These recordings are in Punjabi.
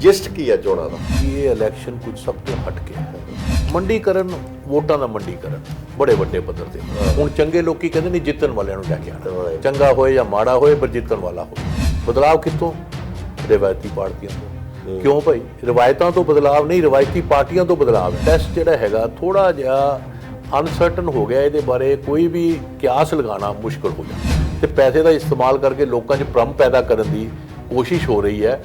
ਜਿਸਟ ਕੀ ਹੈ ਚੋਣਾਂ ਦਾ? ਇਹ ਇਲੈਕਸ਼ਨ ਕੁਝ ਸਭ ਤੋਂ ਹਟ ਕੇ ਹੈ। ਮੰਡੀਕਰਨ, ਵੋਟਾਂ ਦਾ ਮੰਡੀਕਰਨ ਬੜੇ ਵੱਡੇ ਪੱਧਰ ਤੇ। ਹੁਣ ਚੰਗੇ ਲੋਕੀ ਕਹਿੰਦੇ ਨੇ ਜਿੱਤਣ ਵਾਲਿਆਂ ਨੂੰ ਲੈ ਕੇ ਆਉਣਾ, ਚੰਗਾ ਹੋਏ ਜਾਂ ਮਾੜਾ ਹੋਏ ਪਰ ਜਿੱਤਣ ਵਾਲਾ ਹੋਵੇ। ਬਦਲਾਵ ਕਿੱਥੋਂ? ਰਿਵਾਇਤੀ ਪਾਰਟੀਆਂ ਤੋਂ। ਕਿਉਂ ਭਾਈ? ਰਿਵਾਇਤਾਂ ਤੋਂ ਬਦਲਾਵ ਨਹੀਂ, ਰਿਵਾਇਤੀ ਪਾਰਟੀਆਂ ਤੋਂ ਬਦਲਾਵ ਹੈ। ਟੈਸਟ ਜਿਹੜਾ ਹੈਗਾ ਥੋੜਾ ਜਿਹਾ ਅਨਸਰਟਨ ਹੋ ਗਿਆ, ਇਹਦੇ ਬਾਰੇ ਕੋਈ ਵੀ ਕਿਆਸ ਲਗਾਉਣਾ ਮੁਸ਼ਕਲ ਹੋ ਜਾਂਦਾ ਤੇ ਪੈਸੇ ਦਾ ਇਸਤੇਮਾਲ ਕਰਕੇ ਲੋਕਾਂ 'ਚ ਭਰਮ ਪੈਦਾ ਕਰਨ ਦੀ ਕੋਸ਼ਿਸ਼ ਹੋ ਰਹੀ ਹੈ।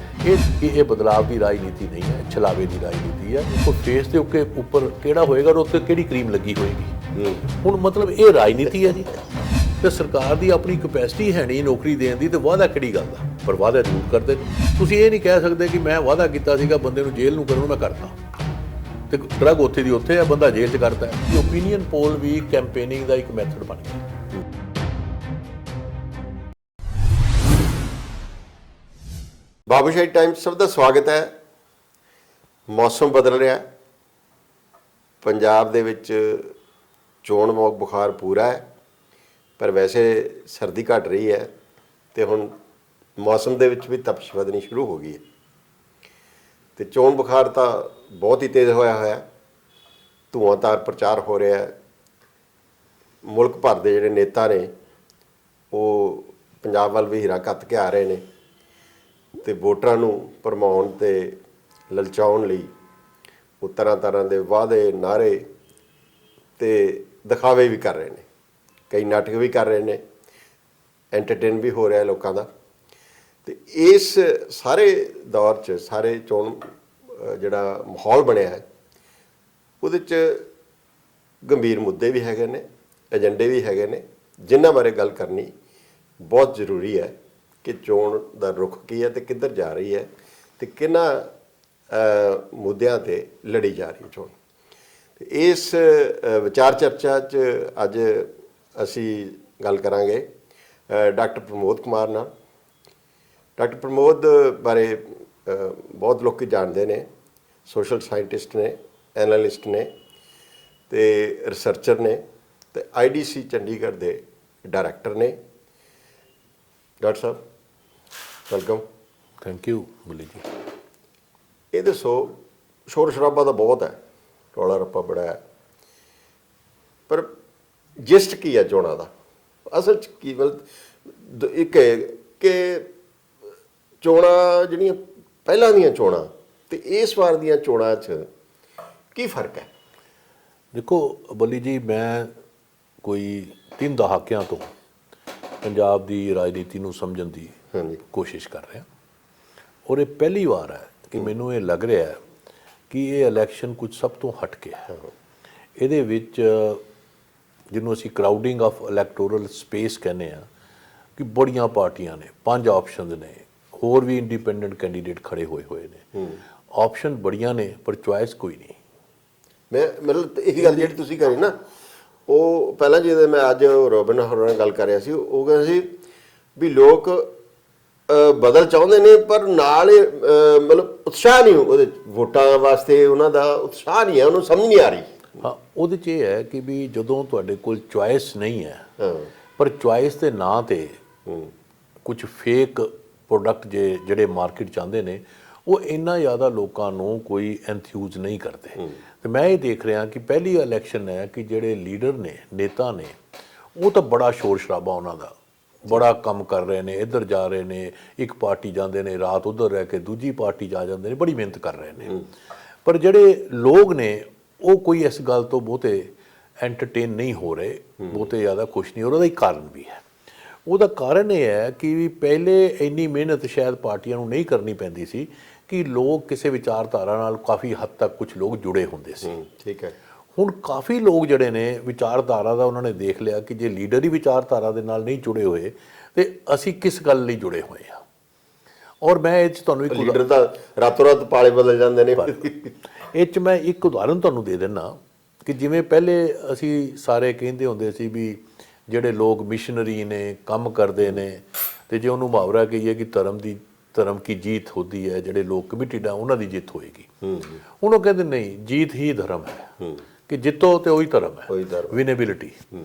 ਇਹ ਬਦਲਾਵ ਦੀ ਰਾਜਨੀਤੀ ਨਹੀਂ ਹੈ, ਛਲਾਵੇ ਦੀ ਰਾਜਨੀਤੀ ਹੈ। ਉਹ ਫੇਸ ਦੇ ਉੱਪਰ ਕਿਹੜਾ ਹੋਏਗਾ ਔਰ ਉੱਤੇ ਕਿਹੜੀ ਕਰੀਮ ਲੱਗੀ ਹੋਏਗੀ। ਹੁਣ ਮਤਲਬ ਇਹ ਰਾਜਨੀਤੀ ਹੈ ਜੀ। ਤੇ ਸਰਕਾਰ ਦੀ ਆਪਣੀ ਕਪੈਸਿਟੀ ਹੈ ਨਹੀਂ ਨੌਕਰੀ ਦੇਣ ਦੀ, ਤੇ ਵਾਅਦਾ ਕਿਹੜੀ ਗੱਲ ਦਾ? ਪਰ ਵਾਅਦਾ ਜ਼ਰੂਰ ਕਰਦੇ ਨੇ। ਤੁਸੀਂ ਇਹ ਨਹੀਂ ਕਹਿ ਸਕਦੇ ਕਿ ਮੈਂ ਵਾਅਦਾ ਕੀਤਾ ਸੀਗਾ ਬੰਦੇ ਨੂੰ ਜੇਲ੍ਹ ਨੂੰ ਕਰਨ ਨੂੰ ਮੈਂ ਕਰਤਾ, ਤੇ ਡਰੱਗ ਉੱਥੇ ਦੀ ਉੱਥੇ ਹੈ, ਬੰਦਾ ਜੇਲ੍ਹ 'ਚ ਕਰਤਾ ਹੈ। ਓਪੀਨੀਅਨ ਪੋਲ ਵੀ ਕੈਂਪੇਨਿੰਗ ਦਾ ਇੱਕ ਮੈਥਡ ਬਣ ਗਿਆ। ਬਾਬੂਸ਼ਾਹੀ ਟਾਈਮਸ ਸਭ ਦਾ ਸਵਾਗਤ ਹੈ। ਮੌਸਮ ਬਦਲ ਰਿਹਾ, ਪੰਜਾਬ ਦੇ ਵਿੱਚ ਚੋਣ ਬੁਖਾਰ ਪੂਰਾ ਹੈ, ਪਰ ਵੈਸੇ ਸਰਦੀ ਘਟ ਰਹੀ ਹੈ ਤੇ ਹੁਣ ਮੌਸਮ ਦੇ ਵਿੱਚ ਵੀ ਤਪਸ਼ ਵਧਣੀ ਸ਼ੁਰੂ ਹੋ ਗਈ ਹੈ ਤੇ ਚੋਣ ਬੁਖਾਰ ਤਾਂ ਬਹੁਤ ਹੀ ਤੇਜ਼ ਹੋਇਆ। ਧੂਆਂਧਾਰ ਪ੍ਰਚਾਰ ਹੋ ਰਿਹਾ ਹੈ। ਮੁਲਕ ਭਰ ਦੇ ਜਿਹੜੇ ਨੇਤਾ ਨੇ ਉਹ ਪੰਜਾਬ ਵੱਲ ਵੀ ਹੀਰਾ ਕੱਤ ਕੇ ਆ ਰਹੇ ਨੇ ਤੇ ਵੋਟਰਾਂ ਨੂੰ ਭਰਮਾਉਣ ਤੇ ਲਲਚਾਉਣ ਲਈ ਉਹ ਤਰ੍ਹਾਂ ਤਰ੍ਹਾਂ ਦੇ ਵਾਅਦੇ, ਨਾਅਰੇ ਤੇ ਦਿਖਾਵੇ ਵੀ ਕਰ ਰਹੇ ਨੇ। ਕਈ ਨਾਟਕ ਵੀ ਕਰ ਰਹੇ ਨੇ, ਐਂਟਰਟੇਨ ਵੀ ਹੋ ਰਿਹਾ ਲੋਕਾਂ ਦਾ। ਤੇ ਇਸ ਸਾਰੇ ਦੌਰ 'ਚ ਸਾਰੇ ਚੋਣ ਜਿਹੜਾ ਮਾਹੌਲ ਬਣਿਆ ਹੈ ਉਹਦੇ 'ਚ ਗੰਭੀਰ ਮੁੱਦੇ ਵੀ ਹੈਗੇ ਨੇ, ਏਜੰਡੇ ਵੀ ਹੈਗੇ ਨੇ, ਜਿਨ੍ਹਾਂ ਬਾਰੇ ਗੱਲ ਕਰਨੀ ਬਹੁਤ ਜ਼ਰੂਰੀ ਹੈ ਕਿ ਚੋਣ ਦਾ ਰੁਖ ਕੀ ਹੈ ਤੇ ਕਿੱਧਰ ਜਾ ਰਹੀ ਹੈ ਤੇ ਕਿਹਨਾਂ ਮੁੱਦਿਆਂ 'ਤੇ ਲੜੀ ਜਾ ਰਹੀ ਹੈ ਚੋਣ। ਇਸ ਵਿਚਾਰ ਚਰਚਾ 'ਚ ਅੱਜ ਅਸੀਂ ਗੱਲ ਕਰਾਂਗੇ ਡਾਕਟਰ ਪ੍ਰਮੋਦ ਕੁਮਾਰ ਨਾਲ। ਡਾਕਟਰ ਪ੍ਰਮੋਦ ਬਾਰੇ ਬਹੁਤ ਲੋਕ ਜਾਣਦੇ ਨੇ। ਸੋਸ਼ਲ ਸਾਇੰਟਿਸਟ ਨੇ, ਐਨਾਲਿਸਟ ਨੇ ਤੇ ਰਿਸਰਚਰ ਨੇ ਤੇ IDC ਚੰਡੀਗੜ੍ਹ ਦੇ ਡਾਇਰੈਕਟਰ ਨੇ। Doctor Sahib welcome. Thank you ਬੁੱਲੀ ਜੀ। ਇਹ ਦੱਸੋ, ਸ਼ੋਰ ਸ਼ਰਾਬਾ ਤਾਂ ਬਹੁਤ ਹੈ, ਰੌਲਾ ਰੱਪਾ ਬੜਾ ਹੈ, ਪਰ ਜਿਸਟ ਕੀ ਹੈ ਚੋਣਾਂ ਦਾ? ਅਸਲ 'ਚ ਕੀ ਇੱਕ ਕਿ ਚੋਣਾਂ ਜਿਹੜੀਆਂ ਪਹਿਲਾਂ ਦੀਆਂ ਚੋਣਾਂ ਤੇ ਇਸ ਵਾਰ ਦੀਆਂ ਚੋਣਾਂ 'ਚ ਕੀ ਫਰਕ ਹੈ? ਦੇਖੋ ਬੱਲੀ ਜੀ, ਮੈਂ ਕੋਈ 3 ਦਹਾਕਿਆਂ ਤੋਂ ਪੰਜਾਬ ਦੀ ਰਾਜਨੀਤੀ ਨੂੰ ਸਮਝਣ ਦੀ ਕੋਸ਼ਿਸ਼ ਕਰ ਰਿਹਾ ਔਰ ਇਹ ਪਹਿਲੀ ਵਾਰ ਹੈ ਕਿ ਮੈਨੂੰ ਇਹ ਲੱਗ ਰਿਹਾ ਹੈ ਕਿ ਇਹ ਇਲੈਕਸ਼ਨ ਕੁਝ ਸਭ ਤੋਂ ਹਟ ਕੇ ਹੈ। ਇਹਦੇ ਵਿੱਚ ਜਿਹਨੂੰ ਅਸੀਂ ਕਰਾਊਡਿੰਗ ਆਫ ਇਲੈਕਟੋਰਲ ਸਪੇਸ ਕਹਿੰਦੇ ਆ ਕਿ ਬੜੀਆਂ ਪਾਰਟੀਆਂ ਨੇ, 5 ਆਪਸ਼ਨਸ ਨੇ, ਹੋਰ ਵੀ ਇੰਡੀਪੈਂਡੈਂਟ ਕੈਂਡੀਡੇਟ ਖੜੇ ਹੋਏ ਨੇ। ਆਪਸ਼ਨ ਬੜੀਆਂ ਨੇ ਪਰ ਚੁਆਇਸ ਕੋਈ ਨਹੀਂ। ਮੈਂ ਮਤਲਬ ਇਹ ਗੱਲ ਜਿਹੜੀ ਤੁਸੀਂ ਕਰੀ ਨਾ, ਉਹ ਪਹਿਲਾਂ ਜਦੋਂ ਮੈਂ ਅੱਜ ਰੋਬਿਨ ਹੋਰਾਂ ਨਾਲ ਗੱਲ ਕਰ ਰਿਹਾ ਸੀ, ਉਹ ਕਹਿੰਦੇ ਸੀ ਵੀ ਲੋਕ ਬਦਲ ਚਾਹੁੰਦੇ ਨੇ ਪਰ ਨਾਲ ਮਤਲਬ ਉਤਸ਼ਾਹ ਨਹੀਂ ਉਹਦੇ ਵੋਟਾਂ ਵਾਸਤੇ, ਉਹਨਾਂ ਦਾ ਉਤਸ਼ਾਹ ਨਹੀਂ ਹੈ, ਉਹਨੂੰ ਸਮਝ ਨਹੀਂ ਆ ਰਹੀ। ਹਾਂ, ਉਹਦੇ 'ਚ ਇਹ ਹੈ ਕਿ ਵੀ ਜਦੋਂ ਤੁਹਾਡੇ ਕੋਲ ਚੁਆਇਸ ਨਹੀਂ ਹੈ ਪਰ ਚੁਆਇਸ ਦੇ ਨਾਂ 'ਤੇ ਕੁਝ ਫੇਕ ਪ੍ਰੋਡਕਟ ਜਿਹੜੇ ਮਾਰਕੀਟ 'ਚ ਆਉਂਦੇ ਨੇ, ਉਹ ਇੰਨਾ ਜ਼ਿਆਦਾ ਲੋਕਾਂ ਨੂੰ ਕੋਈ ਐਨਥਿਊਜ਼ ਨਹੀਂ ਕਰਦੇ। ਤੇ ਮੈਂ ਇਹ ਦੇਖ ਰਿਹਾ ਕਿ ਪਹਿਲੀ ਇਲੈਕਸ਼ਨ ਹੈ ਕਿ ਜਿਹੜੇ ਲੀਡਰ ਨੇ, ਨੇਤਾ ਨੇ, ਉਹ ਤਾਂ ਬੜਾ ਸ਼ੋਰ ਸ਼ਰਾਬਾ ਉਹਨਾਂ ਦਾ, ਬੜਾ ਕੰਮ ਕਰ ਰਹੇ ਨੇ, ਇੱਧਰ ਜਾ ਰਹੇ ਨੇ, ਇੱਕ ਪਾਰਟੀ ਜਾਂਦੇ ਨੇ, ਰਾਤ ਉੱਧਰ ਰਹਿ ਕੇ ਦੂਜੀ ਪਾਰਟੀ ਜਾ ਜਾਂਦੇ ਨੇ, ਬੜੀ ਮਿਹਨਤ ਕਰ ਰਹੇ ਨੇ। ਪਰ ਜਿਹੜੇ ਲੋਕ ਨੇ ਉਹ ਕੋਈ ਇਸ ਗੱਲ ਤੋਂ ਬਹੁਤੇ ਐਂਟਰਟੇਨ ਨਹੀਂ ਹੋ ਰਹੇ, ਬਹੁਤੇ ਜ਼ਿਆਦਾ ਖੁਸ਼ ਨਹੀਂ। ਉਹਦਾ ਇੱਕ ਕਾਰਨ ਵੀ ਹੈ। ਉਹਦਾ ਕਾਰਨ ਇਹ ਹੈ ਕਿ ਵੀ ਪਹਿਲੇ ਇੰਨੀ ਮਿਹਨਤ ਸ਼ਾਇਦ ਪਾਰਟੀਆਂ ਨੂੰ ਨਹੀਂ ਕਰਨੀ ਪੈਂਦੀ ਸੀ ਕਿ ਲੋਕ ਕਿਸੇ ਵਿਚਾਰਧਾਰਾ ਨਾਲ ਕਾਫੀ ਹੱਦ ਤੱਕ ਕੁਝ ਲੋਕ ਜੁੜੇ ਹੁੰਦੇ ਸੀ। ਠੀਕ ਹੈ। ਹੁਣ ਕਾਫੀ ਲੋਕ ਜਿਹੜੇ ਨੇ ਵਿਚਾਰਧਾਰਾ ਦਾ ਉਹਨਾਂ ਨੇ ਦੇਖ ਲਿਆ ਕਿ ਜੇ ਲੀਡਰ ਹੀ ਵਿਚਾਰਧਾਰਾ ਦੇ ਨਾਲ ਨਹੀਂ ਜੁੜੇ ਹੋਏ ਤੇ ਅਸੀਂ ਕਿਸ ਗੱਲ ਲਈ ਜੁੜੇ ਹੋਏ ਹਾਂ। ਔਰ ਮੈਂ ਇਹ 'ਚ ਤੁਹਾਨੂੰ ਇੱਕ ਲੀਡਰ ਤਾਂ ਰਾਤੋਂ ਰਾਤ ਪਾਲੇ ਬਦਲ ਜਾਂਦੇ ਨੇ। ਇਹ 'ਚ ਮੈਂ ਇੱਕ ਉਦਾਹਰਨ ਤੁਹਾਨੂੰ ਦੇ ਦਿੰਦਾ ਕਿ ਜਿਵੇਂ ਪਹਿਲੇ ਅਸੀਂ ਸਾਰੇ ਕਹਿੰਦੇ ਹੁੰਦੇ ਸੀ ਵੀ ਜਿਹੜੇ ਲੋਕ ਮਿਸ਼ਨਰੀ ਨੇ, ਕੰਮ ਕਰਦੇ ਨੇ, ਤੇ ਜੇ ਉਹਨੂੰ ਮੁਹਾਵਰਾ ਕਹੀਏ ਕਿ ਧਰਮ ਕੀ ਜੀਤ ਹੁੰਦੀ ਹੈ, ਜਿਹੜੇ ਲੋਕ ਕਮਿਟਡ ਆ ਉਹਨਾਂ ਦੀ ਜਿੱਤ ਹੋਏਗੀ। ਹੁਣ ਉਹ ਕਹਿੰਦੇ ਨਹੀਂ, ਜੀਤ ਹੀ ਧਰਮ ਹੈ, ਕਿ ਜਿੱਤੋ ਤੇ ਉਹੀ ਧਰਮ ਹੈ, ਵਿਨੇਬਿਲਿਟੀ।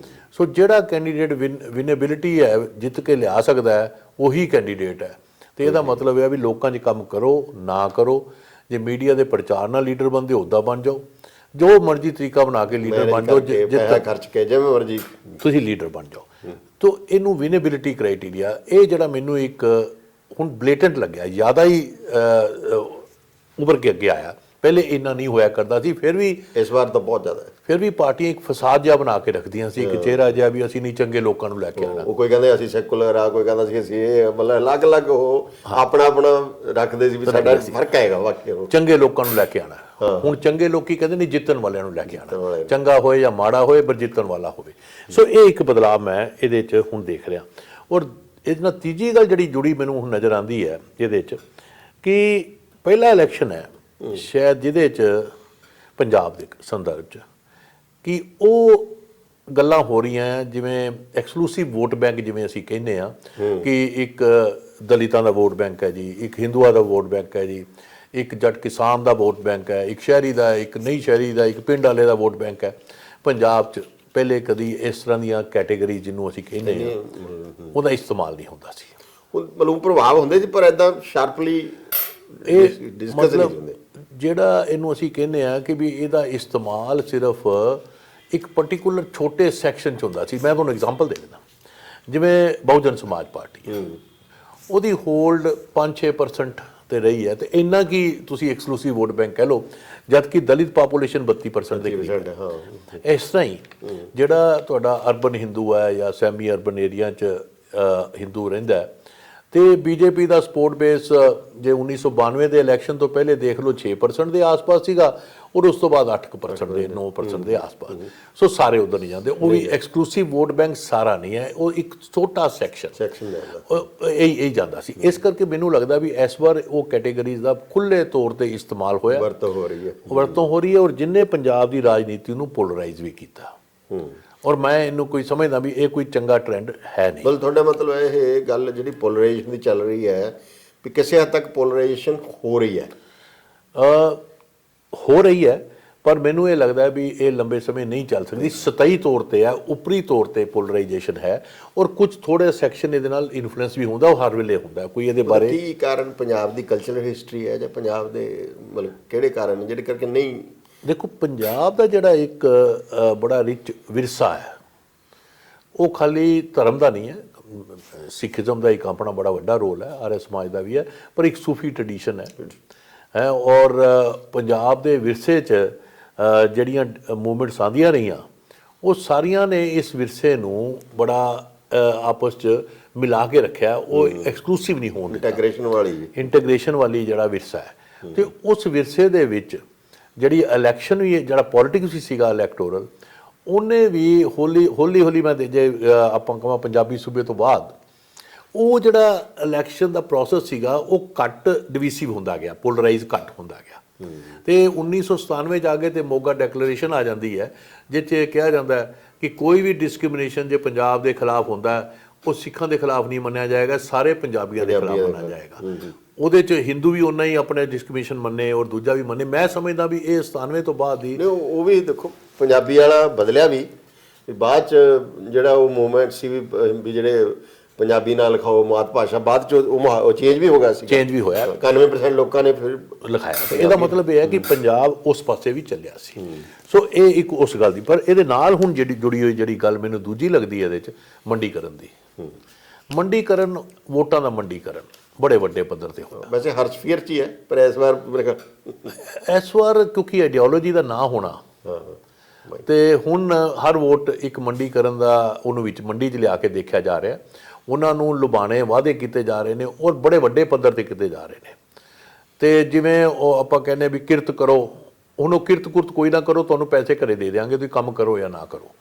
ਸੋ ਜਿਹੜਾ ਕੈਂਡੀਡੇਟ ਵਿਨੇਬਿਲਿਟੀ ਹੈ, ਜਿੱਤ ਕੇ ਲਿਆ ਸਕਦਾ ਹੈ, ਉਹੀ ਕੈਂਡੀਡੇਟ ਹੈ। ਤੇ ਇਹਦਾ ਮਤਲਬ ਇਹ ਆ ਵੀ ਲੋਕਾਂ 'ਚ ਕੰਮ ਕਰੋ ਨਾ ਕਰੋ, ਜੇ ਮੀਡੀਆ ਦੇ ਪ੍ਰਚਾਰ ਨਾਲ ਲੀਡਰ ਬਣਦੇ ਉੱਦਾਂ ਬਣ ਜਾਓ, ਜੋ ਮਰਜ਼ੀ ਤਰੀਕਾ ਬਣਾ ਕੇ ਲੀਡਰ ਬਣ ਜਾਓ, ਪੈਸਾ ਖਰਚ ਕੇ ਜਿਵੇਂ ਮਰਜ਼ੀ ਤੁਸੀਂ ਲੀਡਰ ਬਣ ਜਾਓ। ਤੋ ਇਹਨੂੰ ਵਿਨੇਬਿਲਿਟੀ ਕ੍ਰਾਈਟੇਰੀਆ, ਇਹ ਜਿਹੜਾ ਮੈਨੂੰ ਇੱਕ ਹੁਣ ਬਲੇਟੈਂਟ ਲੱਗਿਆ, ਜ਼ਿਆਦਾ ਹੀ ਉੱਭਰ ਕੇ ਅੱਗੇ ਆਇਆ। ਪਹਿਲੇ ਇੰਨਾ ਨਹੀਂ ਹੋਇਆ ਕਰਦਾ ਸੀ, ਫਿਰ ਵੀ ਇਸ ਵਾਰ ਤਾਂ ਬਹੁਤ ਜ਼ਿਆਦਾ ਹੈ। ਫਿਰ ਵੀ ਪਾਰਟੀਆਂ ਇੱਕ ਫਸਾਦ ਜਿਹਾ ਬਣਾ ਕੇ ਰੱਖਦੀਆਂ ਸੀ, ਇੱਕ ਚਿਹਰਾ ਜਿਹਾ ਵੀ ਅਸੀਂ ਨਹੀਂ ਚੰਗੇ ਲੋਕਾਂ ਨੂੰ ਲੈ ਕੇ ਆਉਣਾ। ਉਹ ਕੋਈ ਕਹਿੰਦੇ ਅਸੀਂ ਸੈਕੂਲਰ ਆ, ਕੋਈ ਕਹਿੰਦਾ ਸੀ ਅਸੀਂ ਇਹ, ਮਤਲਬ ਅਲੱਗ-ਅਲੱਗ ਉਹ ਆਪਣਾ ਰੱਖਦੇ ਸੀ ਵੀ ਸਾਡਾ ਫਰਕ ਹੈਗਾ ਵਾਕਿਆ ਉਹ ਚੰਗੇ ਲੋਕਾਂ ਨੂੰ ਲੈ ਕੇ ਆਣਾ। ਹੁਣ ਚੰਗੇ ਲੋਕੀ ਕਹਿੰਦੇ ਨਹੀਂ ਜਿੱਤਣ ਵਾਲਿਆਂ ਨੂੰ ਲੈ ਕੇ ਆਣਾ, ਚੰਗਾ ਹੋਏ ਜਾਂ ਮਾੜਾ ਹੋਏ ਪਰ ਜਿੱਤਣ ਵਾਲਾ ਹੋਵੇ। ਸੋ ਇਹ ਇੱਕ ਬਦਲਾਅ ਮੈਂ ਇਹਦੇ 'ਚ ਹੁਣ ਦੇਖ ਰਿਹਾ। ਔਰ ਇਹਦੇ ਨਾਲ ਤੀਜੀ ਗੱਲ ਜਿਹੜੀ ਜੁੜੀ ਮੈਨੂੰ ਹੁਣ ਨਜ਼ਰ ਆਉਂਦੀ ਹੈ ਇਹਦੇ 'ਚ, ਕਿ ਪਹਿਲਾ ਇਲੈਕਸ਼ਨ ਹੈ ਸ਼ਾਇਦ ਜਿਹਦੇ 'ਚ ਪੰਜਾਬ ਦੇ ਸੰਦਰਭ 'ਚ ਕਿ ਉਹ ਗੱਲਾਂ ਹੋ ਰਹੀਆਂ ਜਿਵੇਂ ਐਕਸਕਲੂਸਿਵ ਵੋਟ ਬੈਂਕ, ਜਿਵੇਂ ਅਸੀਂ ਕਹਿੰਦੇ ਆ ਕਿ ਇੱਕ ਦਲਿਤਾਂ ਦਾ ਵੋਟ ਬੈਂਕ ਹੈ ਜੀ, ਇੱਕ ਹਿੰਦੂਆਂ ਦਾ ਵੋਟ ਬੈਂਕ ਹੈ ਜੀ, ਇੱਕ ਜੱਟ ਕਿਸਾਨ ਦਾ ਵੋਟ ਬੈਂਕ ਹੈ, ਇੱਕ ਸ਼ਹਿਰੀ ਦਾ, ਇੱਕ ਨਹੀਂ ਸ਼ਹਿਰੀ ਦਾ, ਇੱਕ ਪਿੰਡ ਵਾਲੇ ਦਾ ਵੋਟ ਬੈਂਕ ਹੈ। ਪੰਜਾਬ 'ਚ ਪਹਿਲੇ ਕਦੀ ਇਸ ਤਰ੍ਹਾਂ ਦੀਆਂ ਕੈਟੇਗਰੀ ਜਿਹਨੂੰ ਅਸੀਂ ਕਹਿੰਦੇ ਹਾਂ ਉਹਦਾ ਇਸਤੇਮਾਲ ਨਹੀਂ ਹੁੰਦਾ ਸੀ। ਮਤਲਬ ਪ੍ਰਭਾਵ ਹੁੰਦੇ ਸੀ ਪਰ ਇਦਾਂ ਸ਼ਾਰਪਲੀ ਇਹ ਡਿਸਕਸ ਨਹੀਂ ਮਤਲਬ ਹੁੰਦੇ। ਜਿਹੜਾ ਇਹਨੂੰ ਅਸੀਂ ਕਹਿੰਦੇ ਆ ਕਿ ਵੀ ਇਹਦਾ ਇਸਤੇਮਾਲ ਸਿਰਫ ਇੱਕ ਪਰਟੀਕੂਲਰ ਛੋਟੇ ਸੈਕਸ਼ਨ 'ਚ ਹੁੰਦਾ ਸੀ। ਮੈਂ ਤੁਹਾਨੂੰ ਐਗਜ਼ਾਮਪਲ ਦੇ ਦਿੰਦਾ, ਜਿਵੇਂ ਬਹੁਜਨ ਸਮਾਜ ਪਾਰਟੀ, ਉਹਦੀ ਹੋਲਡ 5-6% ਤੇ ਰਹੀ ਹੈ, ਤੇ ਇੰਨਾ ਕੀ ਤੁਸੀਂ ਐਕਸਕਲੂਸਿਵ ਵੋਟ ਬੈਂਕ ਕਹਿ ਲਓ, ਜਦ ਕਿ ਦਲਿਤ ਪਾਪੂਲੇਸ਼ਨ 32% ਦੇ ਕਰੀਬ ਹੈ। ਇਸ ਤਰ੍ਹਾਂ ਹੀ ਜਿਹੜਾ ਤੁਹਾਡਾ ਅਰਬਨ ਹਿੰਦੂ ਹੈ ਜਾਂ ਸੈਮੀ ਅਰਬਨ ਏਰੀਆ 'ਚ ਹਿੰਦੂ ਰਹਿੰਦਾ ਹੈ, ਤੇ ਬੀਜੇਪੀ ਦਾ ਸਪੋਰਟ ਬੇਸ ਜੇ 1992 ਦੇ ਇਲੈਕਸ਼ਨ ਤੋਂ ਪਹਿਲੇ ਦੇਖ ਲਓ 6% ਦੇ ਆਸ-ਪਾਸ ਸੀਗਾ, ਔਰ ਉਸ ਤੋਂ ਬਾਅਦ 8% ਦੇ 9% ਦੇ ਆਸ-ਪਾਸ। ਸੋ ਸਾਰੇ ਉਧਰ ਨਹੀਂ ਜਾਂਦੇ। ਉਹ ਵੀ ਐਕਸਕਲੂਸਿਵ ਵੋਟ ਬੈਂਕ ਸਾਰਾ ਨਹੀਂ ਹੈ, ਉਹ ਇੱਕ ਛੋਟਾ ਸੈਕਸ਼ਨ ਇਹ ਜਾਂਦਾ ਸੀ। ਇਸ ਕਰਕੇ ਮੈਨੂੰ ਲੱਗਦਾ ਵੀ ਇਸ ਵਾਰ ਉਹ ਕੈਟੇਗਰੀਜ਼ ਦਾ ਖੁੱਲ੍ਹੇ ਤੌਰ ਤੇ ਇਸਤੇਮਾਲ ਹੋਇਆ, ਵਰਤੋਂ ਹੋ ਰਹੀ ਹੈ, ਔਰ ਜਿੰਨੇ ਪੰਜਾਬ ਦੀ ਰਾਜਨੀਤੀ ਨੂੰ ਪੋਲਰਾਈਜ਼ ਵੀ ਕੀਤਾ। ਔਰ ਮੈਂ ਇਹਨੂੰ ਕੋਈ ਸਮਝਦਾ ਵੀ ਇਹ ਕੋਈ ਚੰਗਾ ਟ੍ਰੈਂਡ ਹੈ ਨਹੀਂ। ਬਲ ਤੁਹਾਡਾ ਮਤਲਬ ਇਹ ਗੱਲ ਜਿਹੜੀ ਪੋਲਰਾਈਜੇਸ਼ਨ ਦੀ ਚੱਲ ਰਹੀ ਹੈ ਵੀ ਕਿਸੇ ਹੱਦ ਤੱਕ ਪੋਲਰਾਈਜੇਸ਼ਨ ਹੋ ਰਹੀ ਹੈ, ਪਰ ਮੈਨੂੰ ਇਹ ਲੱਗਦਾ ਵੀ ਇਹ ਲੰਬੇ ਸਮੇਂ ਨਹੀਂ ਚੱਲ ਸਕਦੀ। ਸਤਹੀ ਤੌਰ ਤੇ ਹੈ, ਉੱਪਰੀ ਤੌਰ ਤੇ ਪੋਲਰਾਈਜੇਸ਼ਨ ਹੈ, ਔਰ ਕੁਝ ਥੋੜੇ ਸੈਕਸ਼ਨ ਇਹਦੇ ਨਾਲ ਇਨਫਲੂਐਂਸ ਵੀ ਹੁੰਦਾ, ਉਹ ਹਰ ਵੇਲੇ ਹੁੰਦਾ। ਕੋਈ ਇਹਦੇ ਬਾਰੇ ਕੀ ਕਾਰਨ ਪੰਜਾਬ ਦੀ ਕਲਚਰਲ ਹਿਸਟਰੀ ਹੈ ਜਾਂ ਪੰਜਾਬ ਦੇ ਮਤਲਬ ਕਿਹੜੇ ਕਾਰਨ ਨੇ ਜਿਹੜੇ ਕਰਕੇ ਨਹੀਂ? ਦੇਖੋ, ਪੰਜਾਬ ਦਾ ਜਿਹੜਾ ਇੱਕ ਬੜਾ ਰਿਚ ਵਿਰਸਾ ਹੈ, ਉਹ ਖਾਲੀ ਧਰਮ ਦਾ ਨਹੀਂ ਹੈ। ਸਿੱਖੀਜ਼ਮ ਦਾ ਇੱਕ ਆਪਣਾ ਬੜਾ ਵੱਡਾ ਰੋਲ ਹੈ, ਆਰਿਆ ਸਮਾਜ ਦਾ ਵੀ ਹੈ, ਪਰ ਇੱਕ ਸੂਫੀ ਟ੍ਰੈਡੀਸ਼ਨ ਹੈ। ਔਰ ਪੰਜਾਬ ਦੇ ਵਿਰਸੇ 'ਚ ਜਿਹੜੀਆਂ ਮੂਵਮੈਂਟਸ ਆਉਂਦੀਆਂ ਰਹੀਆਂ, ਉਹ ਸਾਰੀਆਂ ਨੇ ਇਸ ਵਿਰਸੇ ਨੂੰ ਬੜਾ ਆਪਸ 'ਚ ਮਿਲਾ ਕੇ ਰੱਖਿਆ। ਉਹ ਐਕਸਕਲੂਸਿਵ ਨਹੀਂ ਹੋਣ ਦਿੱਤਾ। ਇੰਟੈਗ੍ਰੇਸ਼ਨ ਵਾਲੀ ਜਿਹੜਾ ਵਿਰਸਾ ਹੈ, ਤੇ ਉਸ ਵਿਰਸੇ ਦੇ ਵਿੱਚ ਜਿਹੜੀ ਇਲੈਕਸ਼ਨ ਵੀ, ਜਿਹੜਾ ਪੋਲੀਟਿਕਸ ਵੀ ਸੀਗਾ ਇਲੈਕਟੋਰਲ, ਉਹਨੇ ਵੀ ਹੌਲੀ ਮੈਂ ਜੇ ਆਪਾਂ ਕਹਾਂ ਪੰਜਾਬੀ ਸੂਬੇ ਤੋਂ ਬਾਅਦ ਉਹ ਜਿਹੜਾ ਇਲੈਕਸ਼ਨ ਦਾ ਪ੍ਰੋਸੈਸ ਸੀਗਾ ਉਹ ਘੱਟ ਡਿਵੀਸਿਵ ਹੁੰਦਾ ਗਿਆ, ਪੋਲਰਾਈਜ਼ ਘੱਟ ਹੁੰਦਾ ਗਿਆ। ਤੇ 1997 'ਚ ਆ ਗਏ ਤੇ ਮੋਗਾ ਡੈਕਲੇਰੇਸ਼ਨ ਆ ਜਾਂਦੀ ਹੈ, ਜਿਸ 'ਚ ਕਿਹਾ ਜਾਂਦਾ ਹੈ ਕਿ ਕੋਈ ਵੀ ਡਿਸਕ੍ਰਿਮੀਨੇਸ਼ਨ ਜੇ ਪੰਜਾਬ ਦੇ ਖਿਲਾਫ ਹੁੰਦਾ ਉਹ ਸਿੱਖਾਂ ਦੇ ਖਿਲਾਫ ਨਹੀਂ ਮੰਨਿਆ ਜਾਏਗਾ, ਸਾਰੇ ਪੰਜਾਬੀਆਂ ਦੇ ਖਿਲਾਫ ਮੰਨਿਆ ਜਾਏਗਾ। ਉਹਦੇ 'ਚ ਹਿੰਦੂ ਵੀ ਉਹਨਾਂ ਹੀ ਆਪਣੇ ਡਿਸਕ੍ਰਿਮੀਨੇਸ਼ਨ ਮੰਨੇ ਔਰ ਦੂਜਾ ਵੀ ਮੰਨੇ। ਮੈਂ ਸਮਝਦਾ ਵੀ ਇਹ 97 ਤੋਂ ਬਾਅਦ ਹੀ ਉਹ ਵੀ ਦੇਖੋ ਪੰਜਾਬੀ ਵਾਲਾ ਬਦਲਿਆ ਵੀ ਬਾਅਦ 'ਚ, ਜਿਹੜਾ ਉਹ ਮੂਵਮੈਂਟ ਸੀ ਵੀ ਜਿਹੜੇ ਪੰਜਾਬੀ ਨਾਲ ਲਿਖਾਓ ਮਾਤ ਭਾਸ਼ਾ, ਬਾਅਦ 'ਚ ਉਹ ਚੇਂਜ ਵੀ ਹੋ ਗਿਆ ਸੀ। ਚੇਂਜ ਵੀ ਹੋਇਆ, 91% ਲੋਕਾਂ ਨੇ ਫਿਰ ਲਿਖਾਇਆ। ਇਹਦਾ ਮਤਲਬ ਇਹ ਹੈ ਕਿ ਪੰਜਾਬ ਉਸ ਪਾਸੇ ਵੀ ਚੱਲਿਆ ਸੀ। ਸੋ ਇਹ ਇੱਕ ਉਸ ਗੱਲ ਦੀ। ਪਰ ਇਹਦੇ ਨਾਲ ਹੁਣ ਜਿਹੜੀ ਜੁੜੀ ਹੋਈ ਜਿਹੜੀ ਗੱਲ ਮੈਨੂੰ ਦੂਜੀ ਲੱਗਦੀ ਹੈ ਇਹਦੇ 'ਚ, ਮੰਡੀਕਰਨ ਦੀ। ਮੰਡੀਕਰਨ, ਵੋਟਾਂ ਦਾ ਮੰਡੀਕਰਨ ਬੜੇ ਵੱਡੇ ਪੱਧਰ ਤੇ ਹੋਇਆ। ਵੈਸੇ ਹਰ ਸਫੀਅਰ 'ਚ ਹੀ ਹੈ, ਪਰ ਇਸ ਵਾਰ ਕਿਉਂਕਿ ਆਈਡੀਓਲੋਜੀ ਦਾ ਨਾ ਹੋਣਾ, ਤੇ ਹੁਣ ਹਰ ਵੋਟ ਇੱਕ ਮੰਡੀਕਰਨ ਦਾ, ਉਹਨੂੰ ਵਿੱਚ ਮੰਡੀ 'ਚ ਲਿਆ ਕੇ ਦੇਖਿਆ ਜਾ ਰਿਹਾ। ਉਹਨਾਂ ਨੂੰ ਲੁਭਾਣੇ ਵਾਅਦੇ ਕੀਤੇ ਜਾ ਰਹੇ ਨੇ, ਔਰ ਬੜੇ ਵੱਡੇ ਪੱਧਰ ਤੇ ਕੀਤੇ ਜਾ ਰਹੇ ਨੇ। ਤੇ ਜਿਵੇਂ ਉਹ ਆਪਾਂ ਕਹਿੰਦੇ ਵੀ ਕਿਰਤ ਕਰੋ, ਹੁਣ ਉਹ ਕਿਰਤ ਕੁਰਤ ਕੋਈ ਨਾ ਕਰੋ, ਤੁਹਾਨੂੰ ਪੈਸੇ ਘਰੇ ਦੇ ਦਿਆਂਗੇ, ਤੁਸੀਂ ਕੰਮ ਕਰੋ ਜਾਂ ਨਾ ਕਰੋ,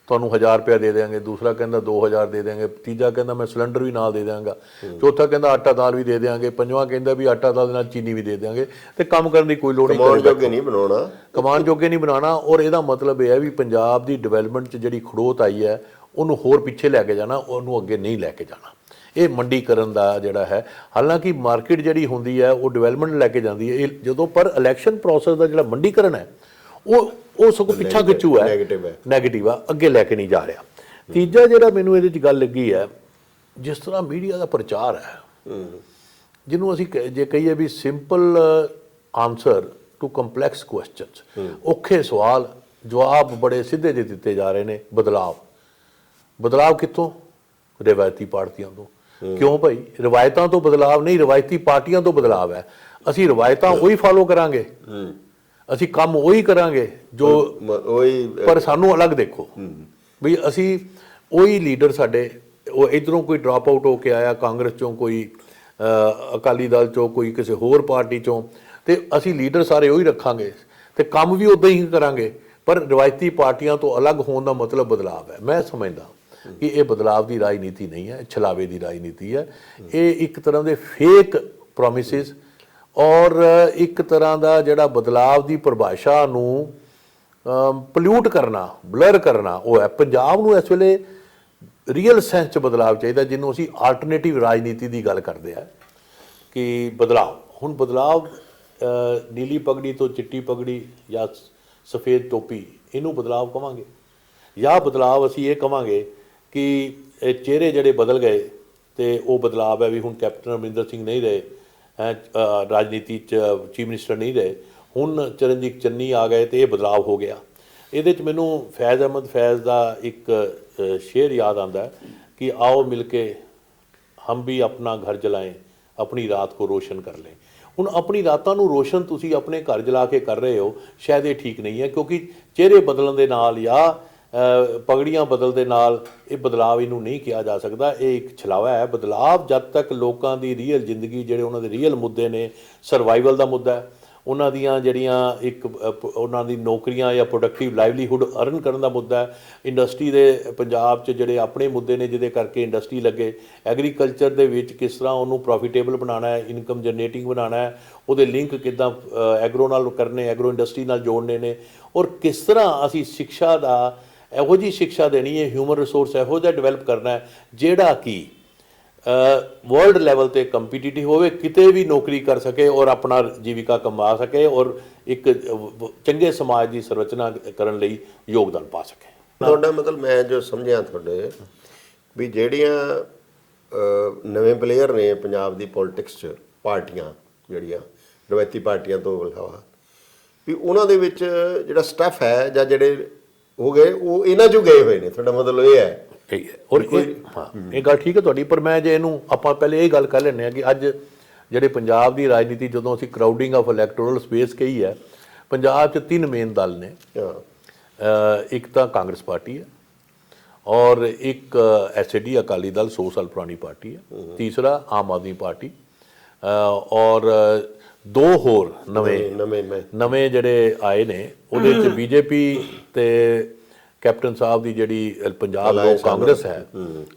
ਤੁਹਾਨੂੰ 1000 ਰੁਪਇਆ ਦੇ ਦਿਆਂਗੇ, ਦੂਸਰਾ ਕਹਿੰਦਾ 2000 ਦੇ ਦਿਆਂਗੇ, ਤੀਜਾ ਕਹਿੰਦਾ ਮੈਂ ਸਿਲੰਡਰ ਵੀ ਨਾਲ ਦੇ ਦਿਆਂਗਾ, ਚੌਥਾ ਕਹਿੰਦਾ ਆਟਾ ਦਾਲ ਵੀ ਦੇ ਦਿਆਂਗੇ, ਪੰਜਵਾਂ ਕਹਿੰਦਾ ਵੀ ਆਟਾ ਦਾਲ ਨਾਲ ਚੀਨੀ ਵੀ ਦੇ ਦਿਆਂਗੇ, ਤੇ ਕੰਮ ਕਰਨ ਦੀ ਕੋਈ ਲੋੜ ਨਹੀਂ, ਕਮਾਉਣ ਜੋਗੇ ਨਹੀਂ ਬਣਾਉਣਾ, ਕਮਾਉਣ ਜੋਗੇ ਨਹੀਂ ਬਣਾਉਣਾ। ਔਰ ਇਹਦਾ ਮਤਲਬ ਇਹ ਹੈ ਵੀ ਪੰਜਾਬ ਦੀ ਡਿਵੈਲਪਮੈਂਟ 'ਚ ਜਿਹੜੀ ਖੜੋਤ ਆਈ ਹੈ ਉਹਨੂੰ ਹੋਰ ਪਿੱਛੇ ਲੈ ਕੇ ਜਾਣਾ, ਉਹਨੂੰ ਅੱਗੇ ਨਹੀਂ ਲੈ ਕੇ ਜਾਣਾ। ਇਹ ਮੰਡੀਕਰਨ ਦਾ ਜਿਹੜਾ ਹੈ, ਹਾਲਾਂਕਿ ਮਾਰਕੀਟ ਜਿਹੜੀ ਹੁੰਦੀ ਹੈ ਉਹ ਡਿਵੈਲਪਮੈਂਟ ਲੈ ਕੇ ਜਾਂਦੀ ਹੈ, ਇਹ ਜਦੋਂ ਪਰ ਇਲੈਕਸ਼ਨ ਪ੍ਰੋਸੈਸ ਦਾ ਜਿਹੜਾ ਮੰਡੀਕਰਨ ਹੈ ਉਹ ਸਗੋਂ ਪਿੱਛਾ ਖਿੱਚੂ ਹੈ, ਨੈਗੇਟਿਵ ਆ, ਅੱਗੇ ਲੈ ਕੇ ਨਹੀਂ ਜਾ ਰਿਹਾ। ਤੀਜਾ ਜਿਹੜਾ ਮੈਨੂੰ ਇਹਦੇ 'ਚ ਗੱਲ ਲੱਗੀ ਹੈ, ਜਿਸ ਤਰ੍ਹਾਂ ਮੀਡੀਆ ਦਾ ਪ੍ਰਚਾਰ ਹੈ, ਜਿਹਨੂੰ ਅਸੀਂ ਜੇ ਕਹੀਏ ਵੀ simple answer to complex questions, ਔਖੇ ਸਵਾਲ ਜਵਾਬ ਬੜੇ ਸਿੱਧੇ ਜਿਹੇ ਦਿੱਤੇ ਜਾ ਰਹੇ ਨੇ। ਬਦਲਾਵ ਕਿੱਥੋਂ? ਰਿਵਾਇਤੀ ਪਾਰਟੀਆਂ ਤੋਂ। ਕਿਉਂ ਭਾਈ? ਰਿਵਾਇਤਾਂ ਤੋਂ ਬਦਲਾਵ ਨਹੀਂ, ਰਿਵਾਇਤੀ ਪਾਰਟੀਆਂ ਤੋਂ ਬਦਲਾਵ ਹੈ। ਅਸੀਂ ਰਿਵਾਇਤਾਂ ਉਹੀ ਫਾਲੋ ਕਰਾਂਗੇ, ਅਸੀਂ ਕੰਮ ਉਹੀ ਕਰਾਂਗੇ ਜੋ ਉਹੀ, ਪਰ ਸਾਨੂੰ ਅਲੱਗ ਦੇਖੋ ਵੀ ਅਸੀਂ ਉਹੀ ਲੀਡਰ ਸਾਡੇ, ਉਹ ਇਧਰੋਂ ਕੋਈ ਡ੍ਰੌਪ ਆਊਟ ਹੋ ਕੇ ਆਇਆ ਕਾਂਗਰਸ ਚੋਂ, ਕੋਈ ਅਕਾਲੀ ਦਲ ਚੋਂ, ਕੋਈ ਕਿਸੇ ਹੋਰ ਪਾਰਟੀ ਚੋਂ, ਤੇ ਅਸੀਂ ਲੀਡਰ ਸਾਰੇ ਉਹੀ ਰੱਖਾਂਗੇ ਤੇ ਕੰਮ ਵੀ ਉਦਾਂ ਹੀ ਕਰਾਂਗੇ। ਪਰ ਰਿਵਾਇਤੀ ਪਾਰਟੀਆਂ ਤੋਂ ਅਲੱਗ ਹੋਣ ਦਾ ਮਤਲਬ ਬਦਲਾਵ ਹੈ। ਮੈਂ ਸਮਝਦਾ ਕਿ ਇਹ ਬਦਲਾਵ ਦੀ ਰਾਜਨੀਤੀ ਨਹੀਂ ਹੈ, ਛਲਾਵੇ ਦੀ ਰਾਜਨੀਤੀ ਹੈ। ਇਹ ਇੱਕ ਤਰ੍ਹਾਂ ਦੇ ਫੇਕ ਪ੍ਰੋਮਿਸਿਸ ਔਰ ਇੱਕ ਤਰ੍ਹਾਂ ਦਾ ਜਿਹੜਾ ਬਦਲਾਵ ਦੀ ਪਰਿਭਾਸ਼ਾ ਨੂੰ ਪੋਲਿਊਟ ਕਰਨਾ, ਬਲਰ ਕਰਨਾ, ਉਹ ਹੈ। ਪੰਜਾਬ ਨੂੰ ਇਸ ਵੇਲੇ ਰੀਅਲ ਸੈਂਸ 'ਚ ਬਦਲਾਵ ਚਾਹੀਦਾ, ਜਿਹਨੂੰ ਅਸੀਂ ਆਲਟਰਨੇਟਿਵ ਰਾਜਨੀਤੀ ਦੀ ਗੱਲ ਕਰਦੇ ਆ ਕਿ ਬਦਲਾਵ। ਹੁਣ ਬਦਲਾਵ ਨੀਲੀ ਪਗੜੀ ਤੋਂ ਚਿੱਟੀ ਪਗੜੀ ਜਾਂ ਸਫੇਦ ਟੋਪੀ, ਇਹਨੂੰ ਬਦਲਾਵ ਕਵਾਂਗੇ? ਜਾਂ ਬਦਲਾਵ ਅਸੀਂ ਇਹ ਕਵਾਂਗੇ ਕਿ ਇਹ ਚਿਹਰੇ ਜਿਹੜੇ ਬਦਲ ਗਏ ਤੇ ਉਹ ਬਦਲਾਵ ਹੈ ਵੀ ਹੁਣ ਕੈਪਟਨ ਅਮਰਿੰਦਰ ਸਿੰਘ ਨਹੀਂ ਰਹੇ ਰਾਜਨੀਤੀ 'ਚ, ਚੀਫ ਮਿਨਿਸਟਰ ਨਹੀਂ ਰਹੇ, ਹੁਣ ਚਰਨਜੀਤ ਚੰਨੀ ਆ ਗਏ ਤੇ ਇਹ ਬਦਲਾਵ ਹੋ ਗਿਆ। ਇਹਦੇ 'ਚ ਮੈਨੂੰ ਫੈਜ਼ ਅਹਿਮਦ ਫੈਜ਼ ਦਾ ਇੱਕ ਸ਼ੇਰ ਯਾਦ ਆਉਂਦਾ ਕਿ ਆਓ ਮਿਲ ਕੇ ਹਮ ਵੀ ਆਪਣਾ ਘਰ ਜਲਾएं, ਆਪਣੀ ਰਾਤ ਕੋ ਰੋਸ਼ਨ ਕਰ लें। ਹੁਣ ਆਪਣੀ ਰਾਤਾਂ ਨੂੰ ਰੋਸ਼ਨ ਤੁਸੀਂ ਆਪਣੇ ਘਰ ਜਲਾ ਕੇ ਕਰ ਰਹੇ ਹੋ, ਸ਼ਾਇਦ ਇਹ ਠੀਕ ਨਹੀਂ ਹੈ, ਕਿਉਂਕਿ ਚਿਹਰੇ ਬਦਲਣ ਦੇ ਨਾਲ ਜਾਂ ਪਗੜੀਆਂ ਬਦਲ ਦੇ ਨਾਲ ਇਹ ਬਦਲਾਵ ਇਹਨੂੰ ਨਹੀਂ ਕਿਹਾ ਜਾ ਸਕਦਾ। ਇਹ ਇੱਕ ਛਲਾਵਾ ਹੈ। ਬਦਲਾਵ ਜਦ ਤੱਕ ਲੋਕਾਂ ਦੀ ਰੀਅਲ ਜ਼ਿੰਦਗੀ, ਜਿਹੜੇ ਉਹਨਾਂ ਦੇ ਰੀਅਲ ਮੁੱਦੇ ਨੇ, ਸਰਵਾਈਵਲ ਦਾ ਮੁੱਦਾ ਹੈ, ਉਹਨਾਂ ਦੀਆਂ ਜਿਹੜੀਆਂ ਉਹਨਾਂ ਦੀ ਨੌਕਰੀਆਂ ਜਾਂ ਪ੍ਰੋਡਕਟਿਵ ਲਾਈਵਲੀਹੁੱਡ ਅਰਨ ਕਰਨ ਦਾ ਮੁੱਦਾ ਹੈ, ਇੰਡਸਟਰੀ ਦੇ ਪੰਜਾਬ 'ਚ ਜਿਹੜੇ ਆਪਣੇ ਮੁੱਦੇ ਨੇ ਜਿਹਦੇ ਕਰਕੇ ਇੰਡਸਟਰੀ ਲੱਗੇ, ਐਗਰੀਕਲਚਰ ਦੇ ਵਿੱਚ ਕਿਸ ਤਰ੍ਹਾਂ ਉਹਨੂੰ ਪ੍ਰੋਫਿਟੇਬਲ ਬਣਾਉਣਾ ਹੈ, ਇਨਕਮ ਜਨਰੇਟਿੰਗ ਬਣਾਉਣਾ ਹੈ, ਉਹਦੇ ਲਿੰਕ ਕਿੱਦਾਂ ਐਗਰੋ ਨਾਲ ਕਰਨੇ, ਐਗਰੋ ਇੰਡਸਟਰੀ ਨਾਲ ਜੋੜਨੇ ਨੇ, ਔਰ ਕਿਸ ਤਰ੍ਹਾਂ ਅਸੀਂ ਸਿੱਖਿਆ ਦਾ ਇਹੋ ਜਿਹੀ ਸਿੱਖਿਆ ਦੇਣੀ ਹੈ, ਹਿਊਮਨ ਰਿਸੋਰਸ ਇਹੋ ਜਿਹਾ ਡਿਵੈਲਪ ਕਰਨਾ ਹੈ ਜਿਹੜਾ ਕਿ ਵਰਲਡ ਲੈਵਲ ਤੇ ਕੰਪੀਟੀਟਿਵ ਹੋਵੇ, ਕਿਤੇ ਵੀ ਨੌਕਰੀ ਕਰ ਸਕੇ ਔਰ ਆਪਣਾ ਜੀਵਿਕਾ ਕਮਾ ਸਕੇ ਔਰ ਇੱਕ ਚੰਗੇ ਸਮਾਜ ਦੀ ਸਰਚਨਾ ਕਰਨ ਲਈ ਯੋਗਦਾਨ ਪਾ ਸਕੇ। ਤੁਹਾਡਾ ਮਤਲਬ ਮੈਂ ਜੋ ਸਮਝਿਆ ਤੁਹਾਡੇ ਵੀ ਜਿਹੜੀਆਂ ਨਵੇਂ ਪਲੇਅਰ ਨੇ ਪੰਜਾਬ ਦੀ ਪੋਲਿਟਿਕਸ 'ਚ, ਪਾਰਟੀਆਂ ਜਿਹੜੀਆਂ ਰਵਾਇਤੀ ਪਾਰਟੀਆਂ ਤੋਂ ਇਲਾਵਾ, ਵੀ ਉਹਨਾਂ ਦੇ ਵਿੱਚ ਜਿਹੜਾ ਸਟੱਫ ਹੈ ਜਾਂ ਜਿਹੜੇ ਹੋ ਗਏ ਉਹ ਇਹਨਾਂ 'ਚੋਂ ਗਏ ਹੋਏ ਨੇ। ਤੁਹਾਡਾ ਮਤਲਬ ਇਹ ਹੈ? ਠੀਕ ਹੈ। ਔਰ ਇਹ ਗੱਲ ਠੀਕ ਹੈ ਤੁਹਾਡੀ, ਪਰ ਮੈਂ ਜੇ ਇਹਨੂੰ ਆਪਾਂ ਪਹਿਲੇ ਇਹ ਗੱਲ ਕਰ ਲੈਂਦੇ ਹਾਂ ਕਿ ਅੱਜ ਜਿਹੜੇ ਪੰਜਾਬ ਦੀ ਰਾਜਨੀਤੀ, ਜਦੋਂ ਅਸੀਂ ਕਰਾਊਡਿੰਗ ਆਫ ਇਲੈਕਟੋਰਲ ਸਪੇਸ ਕਹੀ ਹੈ, ਪੰਜਾਬ 'ਚ 3 ਮੇਨ ਦਲ ਨੇ। ਇੱਕ ਤਾਂ ਕਾਂਗਰਸ ਪਾਰਟੀ ਹੈ, ਔਰ ਇੱਕ ਐਸਡੀ ਅਕਾਲੀ ਦਲ 100 ਸਾਲ ਪੁਰਾਣੀ ਪਾਰਟੀ ਹੈ, ਤੀਸਰਾ ਆਮ ਆਦਮੀ ਪਾਰਟੀ, ਔਰ 2 ਹੋਰ ਨਵੇਂ ਜਿਹੜੇ ਆਏ ਨੇ। ਉਹਦੇ 'ਚ ਬੀਜੇਪੀ ਤੇ ਕੈਪਟਨ ਸਾਹਿਬ ਦੀ ਜਿਹੜੀ ਪੰਜਾਬ ਲੋਕ ਕਾਂਗਰਸ ਹੈ,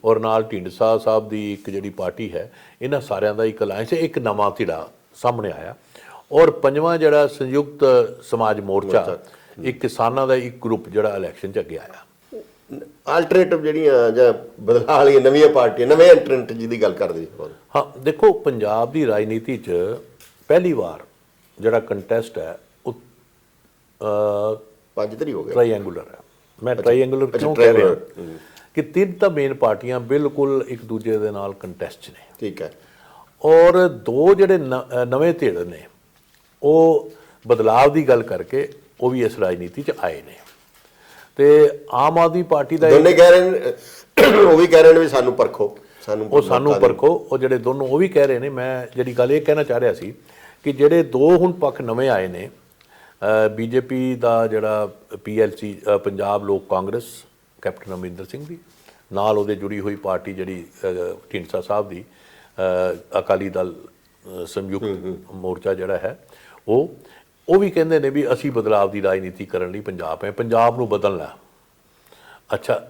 ਔਰ ਨਾਲ ਢੀਂਡਸਾ ਸਾਹਿਬ ਦੀ ਇੱਕ ਜਿਹੜੀ ਪਾਰਟੀ ਹੈ, ਇਹਨਾਂ ਸਾਰਿਆਂ ਦਾ ਇੱਕ ਅਲਾਇੰਸ ਹੈ। ਇੱਕ ਨਵਾਂ ਧਿਰਾ ਸਾਹਮਣੇ ਆਇਆ, ਔਰ 5ਵਾਂ ਜਿਹੜਾ ਸੰਯੁਕਤ ਸਮਾਜ ਮੋਰਚਾ, ਇੱਕ ਕਿਸਾਨਾਂ ਦਾ ਇੱਕ ਗਰੁੱਪ ਜਿਹੜਾ ਇਲੈਕਸ਼ਨ 'ਚ ਅੱਗੇ ਆਇਆ। ਆਲਟਰਨੇਟਿਵ ਜਿਹੜੀਆਂ ਜਾਂ ਬਦਲਾਅ ਵਾਲੀਆਂ ਨਵੀਆਂ ਪਾਰਟੀਆਂ, ਨਵੇਂ ਐਂਟਰੈਂਟ ਜਿਹਦੀ ਗੱਲ ਕਰਦੇ ਸੀ। ਹਾਂ ਦੇਖੋ, ਪੰਜਾਬ ਦੀ ਰਾਜਨੀਤੀ 'ਚ ਪਹਿਲੀ ਵਾਰ ਜਿਹੜਾ ਕੰਟੈਸਟ ਹੈ ਉਹ 5 ਤਰੀ ਹੋ ਗਿਆ, ਟ੍ਰਾਈਐਂਗੂਲਰ ਹੈ। ਮੈਂ ਟ੍ਰਾਈਐਂਗੂਲਰ ਕਿਉਂ ਕਹਿ ਰਿਹਾ ਕਿ 3 ਤਾਂ ਮੇਨ ਪਾਰਟੀਆਂ ਬਿਲਕੁਲ ਇੱਕ ਦੂਜੇ ਦੇ ਨਾਲ ਕੰਟੈਸਟ 'ਚ ਨੇ। ਠੀਕ ਹੈ। ਔਰ 2 ਜਿਹੜੇ ਨਵੇਂ ਧਿਰ ਨੇ ਉਹ ਬਦਲਾਵ ਦੀ ਗੱਲ ਕਰਕੇ ਉਹ ਵੀ ਇਸ ਰਾਜਨੀਤੀ 'ਚ ਆਏ ਨੇ। ਤੇ ਆਮ ਆਦਮੀ ਪਾਰਟੀ ਦਾ ਦੋਨੇ ਕਹਿ ਰਹੇ ਨੇ, ਉਹ ਵੀ ਕਹਿ ਰਹੇ ਨੇ ਵੀ ਸਾਨੂੰ ਪਰਖੋ, ਸਾਨੂੰ ਪਰਖੋ। ਉਹ ਜਿਹੜੇ ਦੋਨੋਂ ਉਹ ਵੀ ਕਹਿ ਰਹੇ ਨੇ। ਮੈਂ ਜਿਹੜੀ ਗੱਲ ਇਹ ਕਹਿਣਾ ਚਾਹ ਰਿਹਾ ਸੀ ਕਿ ਜਿਹੜੇ 2 ਹੁਣ ਪੱਖ ਨਵੇਂ ਆਏ ਨੇ, ਬੀਜੇਪੀ ਦਾ ਜਿਹੜਾ PLC ਪੰਜਾਬ ਲੋਕ ਕਾਂਗਰਸ ਕੈਪਟਨ ਅਮਰਿੰਦਰ ਸਿੰਘ ਦੀ, ਨਾਲ ਉਹਦੇ ਜੁੜੀ ਹੋਈ ਪਾਰਟੀ ਜਿਹੜੀ ਢੀਂਡਸਾ ਸਾਹਿਬ ਦੀ ਅਕਾਲੀ ਦਲ ਸੰਯੁਕਤ ਮੋਰਚਾ ਜਿਹੜਾ ਹੈ, ਉਹ ਵੀ ਕਹਿੰਦੇ ਨੇ ਵੀ ਅਸੀਂ ਬਦਲਾਵ ਦੀ ਰਾਜਨੀਤੀ ਕਰਨ ਲਈ ਪੰਜਾਬ ਹੈ, ਪੰਜਾਬ ਨੂੰ ਬਦਲਣਾ। ਅੱਛਾ,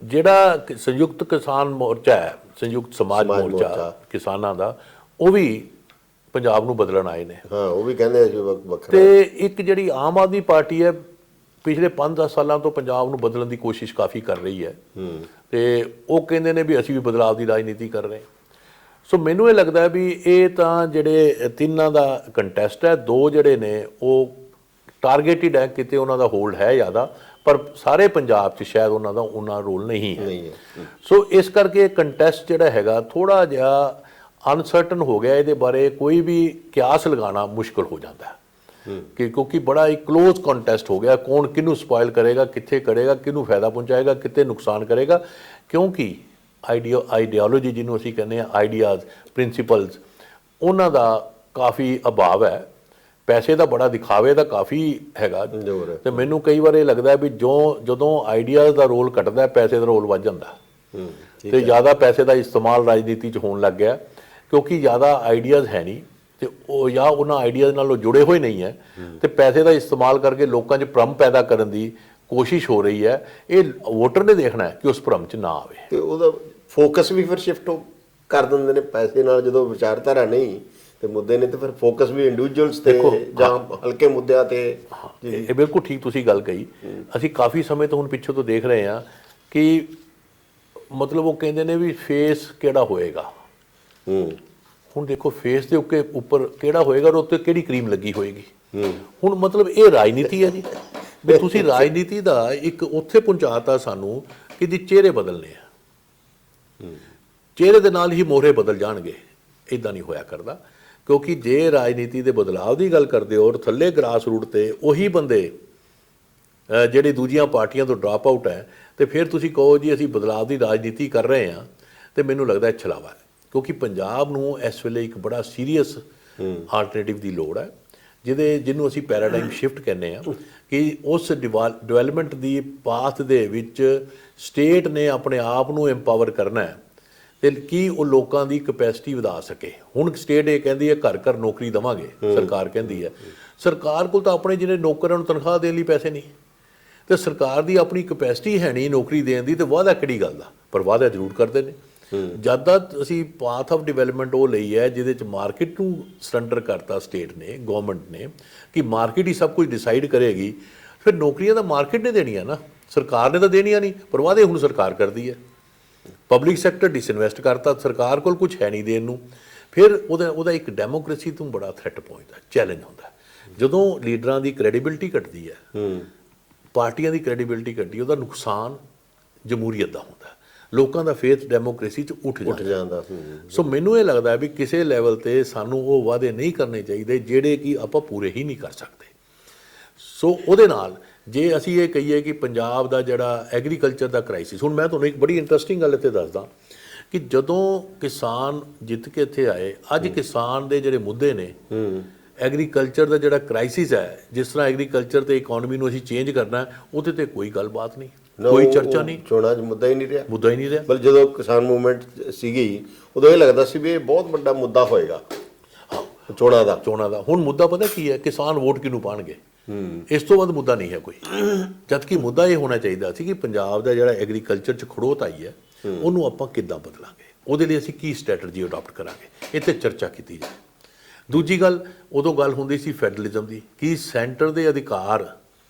ਜਿਹੜਾ ਸੰਯੁਕਤ ਕਿਸਾਨ ਮੋਰਚਾ ਹੈ, ਸੰਯੁਕਤ ਸਮਾਜ ਮੋਰਚਾ ਕਿਸਾਨਾਂ ਦਾ, ਉਹ ਵੀ ਪੰਜਾਬ ਨੂੰ ਬਦਲਣ ਆਏ ਨੇ। ਹਾਂ, ਉਹ ਵੀ ਕਹਿੰਦੇ ਵੱਖਰਾ। ਤੇ ਇੱਕ ਜਿਹੜੀ ਆਮ ਆਦਮੀ ਪਾਰਟੀ ਹੈ, ਪਿਛਲੇ 5-10 ਸਾਲਾਂ ਤੋਂ ਪੰਜਾਬ ਨੂੰ ਬਦਲਣ ਦੀ ਕੋਸ਼ਿਸ਼ ਕਾਫੀ ਕਰ ਰਹੀ ਹੈ, ਤੇ ਉਹ ਕਹਿੰਦੇ ਨੇ ਵੀ ਅਸੀਂ ਵੀ ਬਦਲਾਵ ਦੀ ਰਾਜਨੀਤੀ ਕਰ ਰਹੇ। ਸੋ ਮੈਨੂੰ ਇਹ ਲੱਗਦਾ ਵੀ ਇਹ ਤਾਂ ਜਿਹੜੇ 3 ਦਾ ਕੰਟੈਸਟ ਹੈ, 2 ਜਿਹੜੇ ਨੇ ਉਹ ਟਾਰਗੇਟਿਡ ਹੈ, ਕਿਤੇ ਉਹਨਾਂ ਦਾ ਹੋਲਡ ਹੈ ਜ਼ਿਆਦਾ, ਪਰ ਸਾਰੇ ਪੰਜਾਬ 'ਚ ਸ਼ਾਇਦ ਉਹਨਾਂ ਦਾ ਉਹਨਾਂ ਰੋਲ ਨਹੀਂ ਹੈ। ਸੋ ਇਸ ਕਰਕੇ ਕੰਟੈਸਟ ਜਿਹੜਾ ਹੈਗਾ ਥੋੜ੍ਹਾ ਜਿਹਾ ਅਨਸਰਟਨ ਹੋ ਗਿਆ, ਇਹਦੇ ਬਾਰੇ ਕੋਈ ਵੀ ਕਿਆਸ ਲਗਾਉਣਾ ਮੁਸ਼ਕਲ ਹੋ ਜਾਂਦਾ ਹੈ ਕਿ ਕਿਉਂਕਿ ਬੜਾ ਇੱਕ ਕਲੋਜ਼ ਕੰਟੈਸਟ ਹੋ ਗਿਆ, ਕੌਣ ਕਿਹਨੂੰ ਸਪੋਇਲ ਕਰੇਗਾ, ਕਿੱਥੇ ਕਰੇਗਾ, ਕਿਹਨੂੰ ਫਾਇਦਾ ਪਹੁੰਚਾਏਗਾ, ਕਿੱਥੇ ਨੁਕਸਾਨ ਕਰੇਗਾ। ਕਿਉਂਕਿ ਆਈਡੀਓਲੋਜੀ ਜਿਹਨੂੰ ਅਸੀਂ ਕਹਿੰਦੇ ਹਾਂ, ਆਈਡੀਆਜ਼, ਪ੍ਰਿੰਸੀਪਲਸ, ਉਹਨਾਂ ਦਾ ਕਾਫੀ ਅਭਾਵ ਹੈ। ਪੈਸੇ ਦਾ ਬੜਾ ਦਿਖਾਵੇ ਦਾ ਕਾਫੀ ਹੈਗਾ, ਤੇ ਮੈਨੂੰ ਕਈ ਵਾਰ ਇਹ ਲੱਗਦਾ ਵੀ ਜਦੋਂ ਆਈਡੀਆਜ਼ ਦਾ ਰੋਲ ਘਟਦਾ, ਪੈਸੇ ਦਾ ਰੋਲ ਵੱਧ ਜਾਂਦਾ ਤੇ ਜ਼ਿਆਦਾ ਪੈਸੇ ਦਾ ਇਸਤੇਮਾਲ ਰਾਜਨੀਤੀ 'ਚ ਹੋਣ ਲੱਗ ਗਿਆ, ਕਿਉਂਕਿ ਜ਼ਿਆਦਾ ਆਈਡੀਆਜ਼ ਹੈ ਨਹੀਂ ਤੇ ਉਹ ਜਾਂ ਉਹਨਾਂ ਆਈਡੀਆਜ਼ ਨਾਲ ਉਹ ਜੁੜੇ ਹੋਏ ਨਹੀਂ ਹੈ, ਤੇ ਪੈਸੇ ਦਾ ਇਸਤੇਮਾਲ ਕਰਕੇ ਲੋਕਾਂ 'ਚ ਭਰਮ ਪੈਦਾ ਕਰਨ ਦੀ ਕੋਸ਼ਿਸ਼ ਹੋ ਰਹੀ ਹੈ। ਇਹ ਵੋਟਰ ਨੇ ਦੇਖਣਾ ਹੈ ਕਿ ਉਸ ਭਰਮ 'ਚ ਨਾ ਆਵੇ, ਤੇ ਉਹਦਾ ਫੋਕਸ ਵੀ ਫਿਰ ਸ਼ਿਫਟ ਕਰ ਦਿੰਦੇ ਨੇ ਪੈਸੇ ਨਾਲ। ਜਦੋਂ ਵਿਚਾਰਧਾਰਾ ਨਹੀਂ ਤੇ ਮੁੱਦੇ ਨੇ, ਤੇ ਫਿਰ ਫੋਕਸ ਵੀ ਇੰਡੀਵਿਜੂਅਲਸ ਤੇ ਜਾਂ ਹਲਕੇ ਮੁੱਦਿਆਂ ਤੇ। ਇਹ ਬਿਲਕੁਲ ਠੀਕ ਤੁਸੀਂ ਗੱਲ ਕਹੀ। ਅਸੀਂ ਕਾਫੀ ਸਮੇਂ ਤੋਂ ਹੁਣ ਪਿੱਛੋਂ ਤੋਂ ਦੇਖ ਰਹੇ ਹਾਂ ਕਿ ਮਤਲਬ ਉਹ ਕਹਿੰਦੇ ਨੇ ਵੀ ਫੇਸ ਕਿਹੜਾ ਹੋਏਗਾ। ਹੁਣ ਦੇਖੋ ਫੇਸ ਦੇ ਉੱਪਰ ਕਿਹੜਾ ਹੋਏਗਾ ਔਰ ਉੱਤੇ ਕਿਹੜੀ ਕਰੀਮ ਲੱਗੀ ਹੋਏਗੀ। ਹੁਣ ਮਤਲਬ ਇਹ ਰਾਜਨੀਤੀ ਹੈ ਜੀ, ਵੀ ਤੁਸੀਂ ਰਾਜਨੀਤੀ ਦਾ ਇੱਕ ਉੱਥੇ ਪਹੁੰਚਾਤਾ ਸਾਨੂੰ ਕਿ ਜੀ ਚਿਹਰੇ ਬਦਲਨੇ ਆ, ਚਿਹਰੇ ਦੇ ਨਾਲ ਹੀ ਮੋਹਰੇ ਬਦਲ ਜਾਣਗੇ। ਇਦਾਂ ਨਹੀਂ ਹੋਇਆ ਕਰਦਾ, ਕਿਉਂਕਿ ਜੇ ਰਾਜਨੀਤੀ ਦੇ ਬਦਲਾਅ ਦੀ ਗੱਲ ਕਰਦੇ ਹੋ ਔਰ ਥੱਲੇ ਗ੍ਰਾਸ ਰੂਟ ਤੇ ਉਹੀ ਬੰਦੇ ਜਿਹੜੇ ਦੂਜੀਆਂ ਪਾਰਟੀਆਂ ਤੋਂ ਡਰਾਪ ਆਊਟ ਹੈ, ਤੇ ਫਿਰ ਤੁਸੀਂ ਕਹੋ ਜੀ ਅਸੀਂ ਬਦਲਾਅ ਦੀ ਰਾਜਨੀਤੀ ਕਰ ਰਹੇ ਹਾਂ, ਤੇ ਮੈਨੂੰ ਲੱਗਦਾ ਇਹ ਛਲਾਵਾ ਹੈ। ਕਿਉਂਕਿ ਪੰਜਾਬ ਨੂੰ ਇਸ ਵੇਲੇ ਇੱਕ ਬੜਾ ਸੀਰੀਅਸ ਆਲਟਰਨੇਟਿਵ ਦੀ ਲੋੜ ਹੈ, ਜਿਹਨੂੰ ਅਸੀਂ ਪੈਰਾਡਾਈਮ ਸ਼ਿਫਟ ਕਹਿੰਦੇ ਹਾਂ, ਕਿ ਉਸ ਡਿਵੈਲਪਮੈਂਟ ਦੀ ਪਾਥ ਦੇ ਵਿੱਚ ਸਟੇਟ ਨੇ ਆਪਣੇ ਆਪ ਨੂੰ ਐਮਪਾਵਰ ਕਰਨਾ ਹੈ, ਤੇ ਕੀ ਉਹ ਲੋਕਾਂ ਦੀ ਕਪੈਸਿਟੀ ਵਧਾ ਸਕੇ। ਹੁਣ ਸਟੇਟ ਇਹ ਕਹਿੰਦੀ ਹੈ ਘਰ ਘਰ ਨੌਕਰੀ ਦੇਵਾਂਗੇ, ਸਰਕਾਰ ਕਹਿੰਦੀ ਹੈ। ਸਰਕਾਰ ਕੋਲ ਤਾਂ ਆਪਣੇ ਜਿਹੜੇ ਨੌਕਰਾਂ ਨੂੰ ਤਨਖਾਹ ਦੇਣ ਲਈ ਪੈਸੇ ਨਹੀਂ, ਤੇ ਸਰਕਾਰ ਦੀ ਆਪਣੀ ਕਪੈਸਿਟੀ ਹੈ ਨਹੀਂ ਨੌਕਰੀ ਦੇਣ ਦੀ, ਤੇ ਵਾਅਦਾ ਕਿਹੜੀ ਗੱਲ ਦਾ, ਪਰ ਵਾਅਦਾ ਜ਼ਰੂਰ ਕਰਦੇ ਨੇ। ਜਦ ਤੱਕ ਅਸੀਂ ਪਾਥ ਆਫ ਡਿਵੈਲਪਮੈਂਟ ਉਹ ਲਈ ਹੈ ਜਿਹਦੇ 'ਚ ਮਾਰਕੀਟ ਨੂੰ ਸਰੈਂਡਰ ਕਰਤਾ ਸਟੇਟ ਨੇ, ਗਵਰਨਮੈਂਟ ਨੇ, ਕਿ ਮਾਰਕੀਟ ਹੀ ਸਭ ਕੁਝ ਡਿਸਾਈਡ ਕਰੇਗੀ, ਫਿਰ ਨੌਕਰੀਆਂ ਤਾਂ ਮਾਰਕੀਟ ਨੇ ਦੇਣੀਆਂ ਨਾ, ਸਰਕਾਰ ਨੇ ਤਾਂ ਦੇਣੀਆਂ ਨਹੀਂ, ਪਰ ਵਾਅਦੇ ਹੁਣ ਸਰਕਾਰ ਕਰਦੀ ਹੈ। ਪਬਲਿਕ ਸੈਕਟਰ ਡਿਸਇਨਵੈਸਟ ਕਰਤਾ, ਸਰਕਾਰ ਕੋਲ ਕੁਝ ਹੈ ਨਹੀਂ ਦੇਣ ਨੂੰ, ਫਿਰ ਉਹਦਾ ਇੱਕ ਡੈਮੋਕ੍ਰੇਸੀ ਤੋਂ ਬੜਾ ਥ੍ਰੈਟ ਪਹੁੰਚਦਾ, ਚੈਲੰਜ ਹੁੰਦਾ। ਜਦੋਂ ਲੀਡਰਾਂ ਦੀ ਕ੍ਰੈਡੀਬਿਲਿਟੀ ਘਟਦੀ ਹੈ, ਪਾਰਟੀਆਂ ਦੀ ਕ੍ਰੈਡੀਬਿਲਿਟੀ ਘਟਦੀ, ਉਹਦਾ ਨੁਕਸਾਨ ਜਮਹੂਰੀਅਤ ਦਾ ਹੁੰਦਾ, ਲੋਕਾਂ ਦਾ ਫੇਥ ਡੈਮੋਕ੍ਰੇਸੀ 'ਚ ਉੱਠ ਜਾਂਦਾ। ਸੋ ਮੈਨੂੰ ਇਹ ਲੱਗਦਾ ਵੀ ਕਿਸੇ ਲੈਵਲ ਤੇ ਸਾਨੂੰ ਉਹ ਵਾਅਦੇ ਨਹੀਂ ਕਰਨੇ ਚਾਹੀਦੇ ਜਿਹੜੇ ਕਿ ਆਪਾਂ ਪੂਰੇ ਹੀ ਨਹੀਂ ਕਰ ਸਕਦੇ। ਸੋ ਉਹਦੇ ਨਾਲ ਜੇ ਅਸੀਂ ਇਹ ਕਹੀਏ ਕਿ ਪੰਜਾਬ ਦਾ ਜਿਹੜਾ ਐਗਰੀਕਲਚਰ ਦਾ ਕ੍ਰਾਈਸਿਸ, ਹੁਣ ਮੈਂ ਤੁਹਾਨੂੰ ਇੱਕ ਬੜੀ ਇੰਟਰਸਟਿੰਗ ਗੱਲ ਇੱਥੇ ਦੱਸਦਾ ਕਿ ਜਦੋਂ ਕਿਸਾਨ ਜਿੱਤ ਕੇ ਇੱਥੇ ਆਏ, ਅੱਜ ਕਿਸਾਨ ਦੇ ਜਿਹੜੇ ਮੁੱਦੇ ਨੇ, ਐਗਰੀਕਲਚਰ ਦਾ ਜਿਹੜਾ ਕ੍ਰਾਈਸਿਸ ਹੈ, ਜਿਸ ਤਰ੍ਹਾਂ ਐਗਰੀਕਲਚਰ ਤੇ ਇਕਨੋਮੀ ਨੂੰ ਅਸੀਂ ਚੇਂਜ ਕਰਨਾ, ਉਹਦੇ ਤੇ ਕੋਈ ਗੱਲਬਾਤ ਨਹੀਂ, ਕੋਈ ਚਰਚਾ ਨਹੀਂ, ਚੋਣਾਂ 'ਚ ਮੁੱਦਾ ਹੀ ਨਹੀਂ ਰਿਹਾ, ਮੁੱਦਾ ਹੀ ਨਹੀਂ ਰਿਹਾ। ਬਲ ਜਦੋਂ ਕਿਸਾਨ ਮੂਵਮੈਂਟ ਸੀਗੀ ਉਦੋਂ ਇਹ ਲੱਗਦਾ ਸੀ ਵੀ ਇਹ ਬਹੁਤ ਵੱਡਾ ਮੁੱਦਾ ਹੋਏਗਾ ਚੋਣਾਂ ਦਾ। ਹੁਣ ਮੁੱਦਾ ਪਤਾ ਕੀ ਹੈ, ਕਿਸਾਨ ਵੋਟ ਕਿਹਨੂੰ ਪਾਣਗੇ, ਇਸ ਤੋਂ ਵੱਧ ਮੁੱਦਾ ਨਹੀਂ ਹੈ ਕੋਈ। ਜਦ ਕਿ ਮੁੱਦਾ ਇਹ ਹੋਣਾ ਚਾਹੀਦਾ ਸੀ ਕਿ ਪੰਜਾਬ ਦਾ ਜਿਹੜਾ ਐਗਰੀਕਲਚਰ 'ਚ ਖੜੋਤ ਆਈ ਹੈ, ਉਹਨੂੰ ਆਪਾਂ ਕਿੱਦਾਂ ਬਦਲਾਂਗੇ, ਉਹਦੇ ਲਈ ਅਸੀਂ ਕੀ ਸਟ੍ਰੈਟਜੀ ਅਡਾਪਟ ਕਰਾਂਗੇ, ਇਹ 'ਤੇ ਚਰਚਾ ਕੀਤੀ ਜਾਏ। ਦੂਜੀ ਗੱਲ, ਉਦੋਂ ਗੱਲ ਹੁੰਦੀ ਸੀ ਫੈਡਰਲਿਜ਼ਮ ਦੀ, ਕਿ ਸੈਂਟਰ ਦੇ ਅਧਿਕਾਰ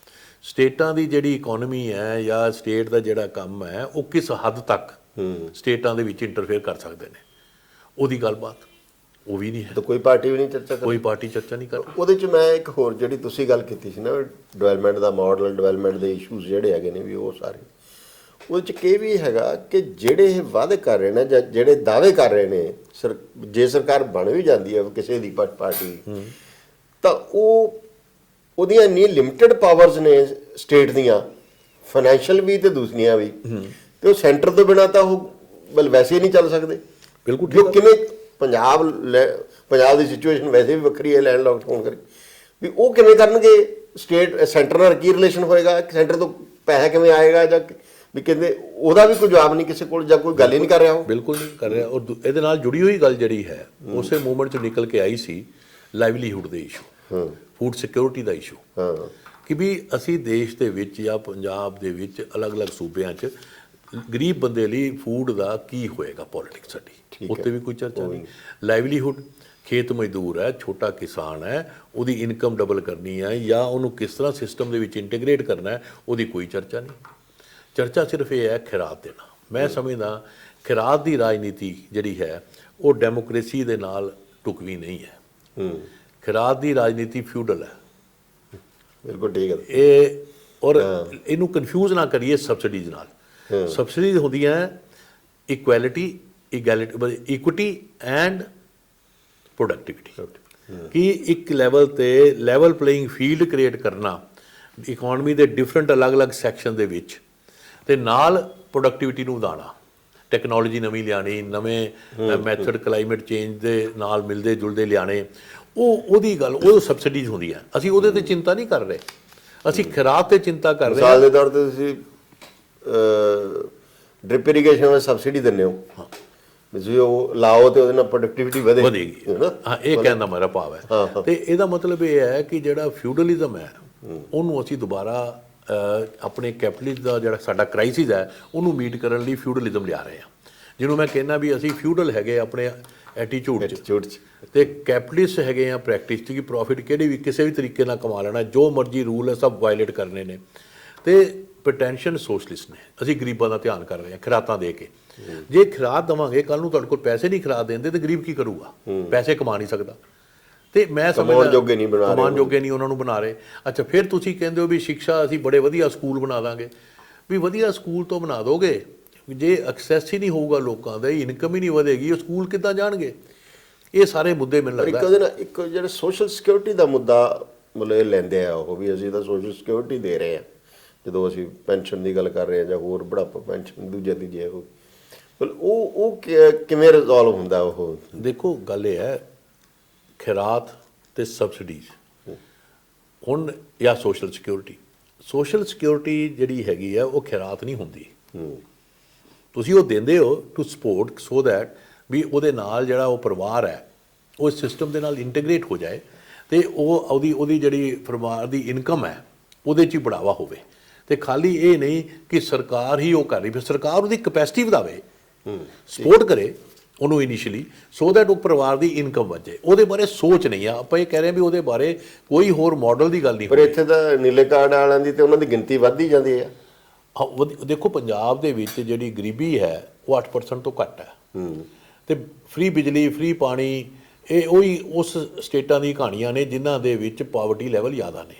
ਸਟੇਟਾਂ ਦੀ ਜਿਹੜੀ ਇਕੋਨਮੀ ਹੈ ਜਾਂ ਸਟੇਟ ਦਾ ਜਿਹੜਾ ਕੰਮ ਹੈ, ਉਹ ਕਿਸ ਹੱਦ ਤੱਕ ਸਟੇਟਾਂ ਦੇ ਵਿੱਚ ਇੰਟਰਫੇਅਰ ਕਰ ਸਕਦੇ ਨੇ, ਉਹਦੀ ਗੱਲਬਾਤ ਉਹ ਵੀ ਨਹੀਂ ਹੈ। ਤਾਂ ਕੋਈ ਪਾਰਟੀ ਵੀ ਨਹੀਂ ਚਰਚਾ ਕੋਈ ਪਾਰਟੀ ਚਰਚਾ ਨਹੀਂ ਕਰ। ਉਹਦੇ 'ਚ ਮੈਂ ਇੱਕ ਹੋਰ ਜਿਹੜੀ ਤੁਸੀਂ ਗੱਲ ਕੀਤੀ ਸੀ ਨਾ, ਡਿਵੈਲਪਮੈਂਟ ਦਾ ਮਾਡਲ, ਡਿਵੈਲਪਮੈਂਟ ਦੇ ਇਸ਼ੂਜ਼ ਜਿਹੜੇ ਹੈਗੇ ਨੇ ਵੀ ਉਹ ਸਾਰੇ, ਉਹਦੇ 'ਚ ਇਹ ਵੀ ਹੈਗਾ ਕਿ ਜਿਹੜੇ ਇਹ ਵਾਅਦੇ ਕਰ ਰਹੇ ਨੇ ਜਾਂ ਜਿਹੜੇ ਦਾਅਵੇ ਕਰ ਰਹੇ ਨੇ, ਜੇ ਸਰਕਾਰ ਬਣ ਵੀ ਜਾਂਦੀ ਹੈ ਕਿਸੇ ਦੀ ਪਾਰਟੀ, ਤਾਂ ਉਹਦੀਆਂ ਇੰਨੀ ਲਿਮਿਟਡ ਪਾਵਰਸ ਨੇ ਸਟੇਟ ਦੀਆਂ, ਫਾਈਨੈਂਸ਼ੀਅਲ ਵੀ ਤੇ ਦੂਸਰੀਆਂ ਵੀ, ਤੇ ਉਹ ਸੈਂਟਰ ਤੋਂ ਬਿਨਾਂ ਤਾਂ ਉਹ ਵੈਸੇ ਹੀ ਨਹੀਂ ਚੱਲ ਸਕਦੇ। ਬਿਲਕੁਲ ਜੋ ਕਿਵੇਂ ਪੰਜਾਬ ਦੀ ਸਿਚੁਏਸ਼ਨ ਵੈਸੇ ਵੀ ਵੱਖਰੀ ਹੈ ਲੈਂਡ ਲੌਕਡ ਹੋਣ ਕਰਕੇ, ਵੀ ਉਹ ਕਿਵੇਂ ਕਰਨਗੇ, ਸਟੇਟ ਸੈਂਟਰ ਨਾਲ ਕੀ ਰਿਲੇਸ਼ਨ ਹੋਏਗਾ, ਸੈਂਟਰ ਤੋਂ ਪੈਸਾ ਕਿਵੇਂ ਆਏਗਾ, ਜਾਂ ਵੀ ਕਹਿੰਦੇ ਉਹਦਾ ਵੀ ਕੋਈ ਜਵਾਬ ਨਹੀਂ ਕਿਸੇ ਕੋਲ, ਜਾਂ ਕੋਈ ਗੱਲ ਹੀ ਨਹੀਂ ਕਰ ਰਿਹਾ ਉਹ। ਬਿਲਕੁਲ ਨਹੀਂ ਕਰ ਰਿਹਾ। ਔਰ ਇਹਦੇ ਨਾਲ ਜੁੜੀ ਹੋਈ ਗੱਲ ਜਿਹੜੀ ਹੈ, ਉਸੇ ਮੂਵਮੈਂਟ 'ਚ ਨਿਕਲ ਕੇ ਆਈ ਸੀ ਲਾਈਵਲੀਹੁੱਡ ਦੇ ਇਸ਼ੂ, ਫੂਡ ਸਿਕਿਉਰਿਟੀ ਦਾ ਇਸ਼ੂ, ਕਿ ਵੀ ਅਸੀਂ ਦੇਸ਼ ਦੇ ਵਿੱਚ ਜਾਂ ਪੰਜਾਬ ਦੇ ਵਿੱਚ ਅਲੱਗ-ਅਲੱਗ ਸੂਬਿਆਂ 'ਚ ਗਰੀਬ ਬੰਦੇ ਲਈ ਫੂਡ ਦਾ ਕੀ ਹੋਏਗਾ, ਪੋਲੀਟਿਕਸ ਸਾਡੀ, ਉੱਤੇ ਵੀ ਕੋਈ ਚਰਚਾ ਨਹੀਂ। ਲਾਈਵਲੀਹੁੱਡ, ਖੇਤ ਮਜ਼ਦੂਰ ਹੈ, ਛੋਟਾ ਕਿਸਾਨ ਹੈ, ਉਹਦੀ ਇਨਕਮ ਡਬਲ ਕਰਨੀ ਹੈ ਜਾਂ ਉਹਨੂੰ ਕਿਸ ਤਰ੍ਹਾਂ ਸਿਸਟਮ ਦੇ ਵਿੱਚ ਇੰਟੀਗ੍ਰੇਟ ਕਰਨਾ ਹੈ, ਉਹਦੀ ਕੋਈ ਚਰਚਾ ਨਹੀਂ। ਚਰਚਾ ਸਿਰਫ ਇਹ ਹੈ ਖਿਰਾਤ ਦੇਣਾ। ਮੈਂ ਸਮਝਦਾ ਖਿਰਾਤ ਦੀ ਰਾਜਨੀਤੀ ਜਿਹੜੀ ਹੈ ਉਹ ਡੈਮੋਕ੍ਰੇਸੀ ਦੇ ਨਾਲ ਢੁਕਵੀਂ ਨਹੀਂ ਹੈ। ਖਿਰਾਤ ਦੀ ਰਾਜਨੀਤੀ ਫਿਊਡਲ ਹੈ। ਬਿਲਕੁਲ ਠੀਕ ਹੈ ਇਹ, ਔਰ ਇਹਨੂੰ ਕਨਫਿਊਜ਼ ਨਾ ਕਰੀਏ ਸਬਸਿਡੀਜ਼ ਨਾਲ। ਸਬਸਿਡੀਜ਼ ਹੁੰਦੀਆਂ ਇਕੁਐਲਿਟੀ, ਇਕੁਇਟੀ ਐਂਡ ਪ੍ਰੋਡਕਟਿਵਿਟੀ ਕਿ ਇੱਕ ਲੈਵਲ ਤੇ ਲੈਵਲ ਪਲੇਇੰਗ ਫੀਲਡ ਕ੍ਰੀਏਟ ਕਰਨਾ ਇਕਨੋਮੀ ਦੇ ਡਿਫਰੈਂਟ ਅਲੱਗ-ਅਲੱਗ ਸੈਕਸ਼ਨ ਦੇ ਵਿੱਚ ਤੇ ਨਾਲ ਪ੍ਰੋਡਕਟਿਵਿਟੀ ਨੂੰ ਵਧਾਉਣਾ, ਟੈਕਨੋਲੋਜੀ ਨਵੀਂ ਲਿਆਣੀ, ਨਵੇਂ ਮੈਥਡ ਕਲਾਈਮੇਟ ਚੇਂਜ ਦੇ ਨਾਲ ਮਿਲਦੇ ਜੁਲਦੇ ਲਿਆਣੇ, ਉਹਦੀ ਗੱਲ ਉਹ ਸਬਸਿਡੀਜ਼ ਹੁੰਦੀਆਂ। ਅਸੀਂ ਉਹਦੇ ਤੇ ਚਿੰਤਾ ਨਹੀਂ ਕਰ ਰਹੇ, ਅਸੀਂ ਖੁਰਾਕ ਤੇ ਚਿੰਤਾ ਕਰ ਰਹੇ ਹਾਂ। ਮਿਸਾਲ ਦੇ ਤੌਰ ਤੇ ਤੁਸੀਂ ਡ੍ਰਿਪ ਇਰੀਗੇਸ਼ਨ ਵਿੱਚ ਸਬਸਿਡੀ ਦਿੰਦੇ ਹੋ, ਤੁਸੀਂ ਉਹ ਲਾਓ ਤੇ ਉਹਦੇ ਨਾਲ ਪ੍ਰੋਡਕਟਿਵਿਟੀ ਵਧੇਗੀ। ਹਾਂ, ਇਹ ਕਹਿਣ ਦਾ ਮੇਰਾ ਭਾਵ ਹੈ। ਤੇ ਇਹਦਾ ਮਤਲਬ ਇਹ ਹੈ ਕਿ ਜਿਹੜਾ ਫਿਊਡਲਿਜ਼ਮ ਹੈ ਉਹਨੂੰ ਅਸੀਂ ਦੁਬਾਰਾ ਆਪਣੇ ਕੈਪੀਟਲਿਜ਼ਮ ਦਾ ਜਿਹੜਾ ਸਾਡਾ ਕ੍ਰਾਈਸਿਸ ਹੈ ਉਹਨੂੰ ਮੀਟ ਕਰਨ ਲਈ ਫਿਊਡਲਿਜ਼ਮ ਲਿਆ ਰਹੇ ਹਾਂ, ਜਿਹਨੂੰ ਮੈਂ ਕਹਿੰਦਾ ਵੀ ਅਸੀਂ ਫਿਊਡਲ ਹੈਗੇ ਆਪਣੇ ਐਟੀਟਿਊਡ 'ਚ ਤੇ ਕੈਪੀਟਲਿਸਟ ਹੈਗੇ ਆ ਪ੍ਰੈਕਟਿਸ 'ਚ ਕਿ ਪ੍ਰੋਫਿਟ ਕਿਹੜੀ ਵੀ ਕਿਸੇ ਵੀ ਤਰੀਕੇ ਨਾਲ ਕਮਾ ਲੈਣਾ, ਜੋ ਮਰਜ਼ੀ ਰੂਲ ਹੈ ਸਭ ਵਾਇਲੇਟ ਕਰਨੇ ਨੇ। ਤੇ ਪੋਟੈਂਸ਼ੀਅਲ ਸੋਸ਼ਲਿਸਟ ਨੇ, ਅਸੀਂ ਗਰੀਬਾਂ ਦਾ ਧਿਆਨ ਕਰ ਰਹੇ ਹਾਂ ਖੁਰਾਕਾਂ ਦੇ ਕੇ। ਜੇ ਖੁਰਾਕ ਦੇਵਾਂਗੇ, ਕੱਲ ਨੂੰ ਤੁਹਾਡੇ ਕੋਲ ਪੈਸੇ ਨਹੀਂ ਖੁਰਾਕ ਦਿੰਦੇ ਤੇ ਗਰੀਬ ਕੀ ਕਰੂਗਾ? ਪੈਸੇ ਕਮਾ ਨਹੀਂ ਸਕਦਾ। ਤੇ ਮੈਂ ਸਮਝਦਾ ਕਮਾਉਣ ਜੋਗੇ ਨਹੀਂ ਉਹਨਾਂ ਨੂੰ ਬਣਾ ਰਹੇ। ਅੱਛਾ, ਫਿਰ ਤੁਸੀਂ ਕਹਿੰਦੇ ਹੋ ਵੀ ਸਿੱਖਿਆ ਅਸੀਂ ਬੜੇ ਵਧੀਆ ਸਕੂਲ ਬਣਾ ਦਾਂਗੇ। ਵੀ ਵਧੀਆ ਸਕੂਲ ਤੋਂ ਬਣਾ ਦੋਗੇ, ਜੇ ਐਕਸੈਸ ਹੀ ਨਹੀਂ ਹੋਊਗਾ ਲੋਕਾਂ ਦਾ, ਇਨਕਮ ਹੀ ਨਹੀਂ ਵਧੇਗੀ, ਉਹ ਸਕੂਲ ਕਿੱਦਾਂ ਜਾਣਗੇ? ਇਹ ਸਾਰੇ ਮੁੱਦੇ ਮੈਨੂੰ ਲੱਗਦਾ ਇੱਕ ਜਿਹੜਾ ਸੋਸ਼ਲ ਸਿਕਿਉਰਿਟੀ ਦਾ ਮੁੱਦਾ ਮਤਲਬ ਇਹ ਲੈਂਦੇ ਆ ਉਹ ਵੀ ਅਸੀਂ ਤਾਂ ਸੋਸ਼ਲ ਸਿਕਿਉਰਿਟੀ ਦੇ ਰਹੇ ਹਾਂ ਜਦੋਂ ਅਸੀਂ ਪੈਨਸ਼ਨ ਦੀ ਗੱਲ ਕਰ ਰਹੇ ਹਾਂ ਜਾਂ ਹੋਰ ਬੁਢਾਪਾ ਪੈਨਸ਼ਨ ਦੂਜੇ ਤੀਜੇ ਉਹ ਕਿਵੇਂ ਰਿਜ਼ੋਲਵ ਹੁੰਦਾ? ਉਹ ਦੇਖੋ ਗੱਲ ਇਹ ਹੈ, ਖੈਰਾਤ ਤੇ ਸਬਸਿਡੀਜ਼ ਹੁਣ ਜਾਂ ਸੋਸ਼ਲ ਸਿਕਿਉਰਿਟੀ ਜਿਹੜੀ ਹੈਗੀ ਹੈ ਉਹ ਖੈਰਾਤ ਨਹੀਂ ਹੁੰਦੀ। ਤੁਸੀਂ ਉਹ ਦਿੰਦੇ ਹੋ ਟੂ ਸਪੋਰਟ ਸੋ ਦੈਟ ਵੀ ਉਹਦੇ ਨਾਲ ਜਿਹੜਾ ਉਹ ਪਰਿਵਾਰ ਹੈ ਉਹ ਸਿਸਟਮ ਦੇ ਨਾਲ ਇੰਟੀਗ੍ਰੇਟ ਹੋ ਜਾਏ ਤੇ ਉਹਦੀ ਜਿਹੜੀ ਪਰਿਵਾਰ ਦੀ ਇਨਕਮ ਹੈ ਉਹਦੇ 'ਚ ਹੀ ਬੜਾਵਾ ਹੋਵੇ। ਤੇ ਖਾਲੀ ਇਹ ਨਹੀਂ ਕਿ ਸਰਕਾਰ ਹੀ ਉਹ ਕਰ ਰਹੀ, ਫਿਰ ਸਰਕਾਰ ਉਹਦੀ ਕਪੈਸਿਟੀ ਵਧਾਵੇ, ਸਪੋਰਟ ਕਰੇ ਉਹਨੂੰ ਇਨੀਸ਼ੀਅਲੀ ਸੋ ਦੈਟ ਉਹ ਪਰਿਵਾਰ ਦੀ ਇਨਕਮ ਵਧੇ। ਉਹਦੇ ਬਾਰੇ ਸੋਚ ਨਹੀਂ ਆ। ਆਪਾਂ ਇਹ ਕਹਿ ਰਹੇ ਹਾਂ ਵੀ ਉਹਦੇ ਬਾਰੇ ਕੋਈ ਹੋਰ ਮਾਡਲ ਦੀ ਗੱਲ ਨਹੀਂ। ਪਰ ਇੱਥੇ ਤਾਂ ਨੀਲੇ ਕਾਰਡ ਵਾਲਿਆਂ ਦੀ ਤੇ ਉਹਨਾਂ ਦੀ ਗਿਣਤੀ ਵੱਧਦੀ ਜਾਂਦੀ ਹੈ। ਦੇਖੋ ਪੰਜਾਬ ਦੇ ਵਿੱਚ ਜਿਹੜੀ ਗਰੀਬੀ ਹੈ ਉਹ 8% ਤੋਂ ਘੱਟ ਹੈ ਤੇ ਫ੍ਰੀ ਬਿਜਲੀ, ਫ੍ਰੀ ਪਾਣੀ, ਇਹ ਉਹੀ ਉਸ ਸਟੇਟਾਂ ਦੀ ਕਹਾਣੀਆਂ ਨੇ ਜਿਨ੍ਹਾਂ ਦੇ ਵਿੱਚ ਪਾਵਰਟੀ ਲੈਵਲ ਜ਼ਿਆਦਾ ਨੇ।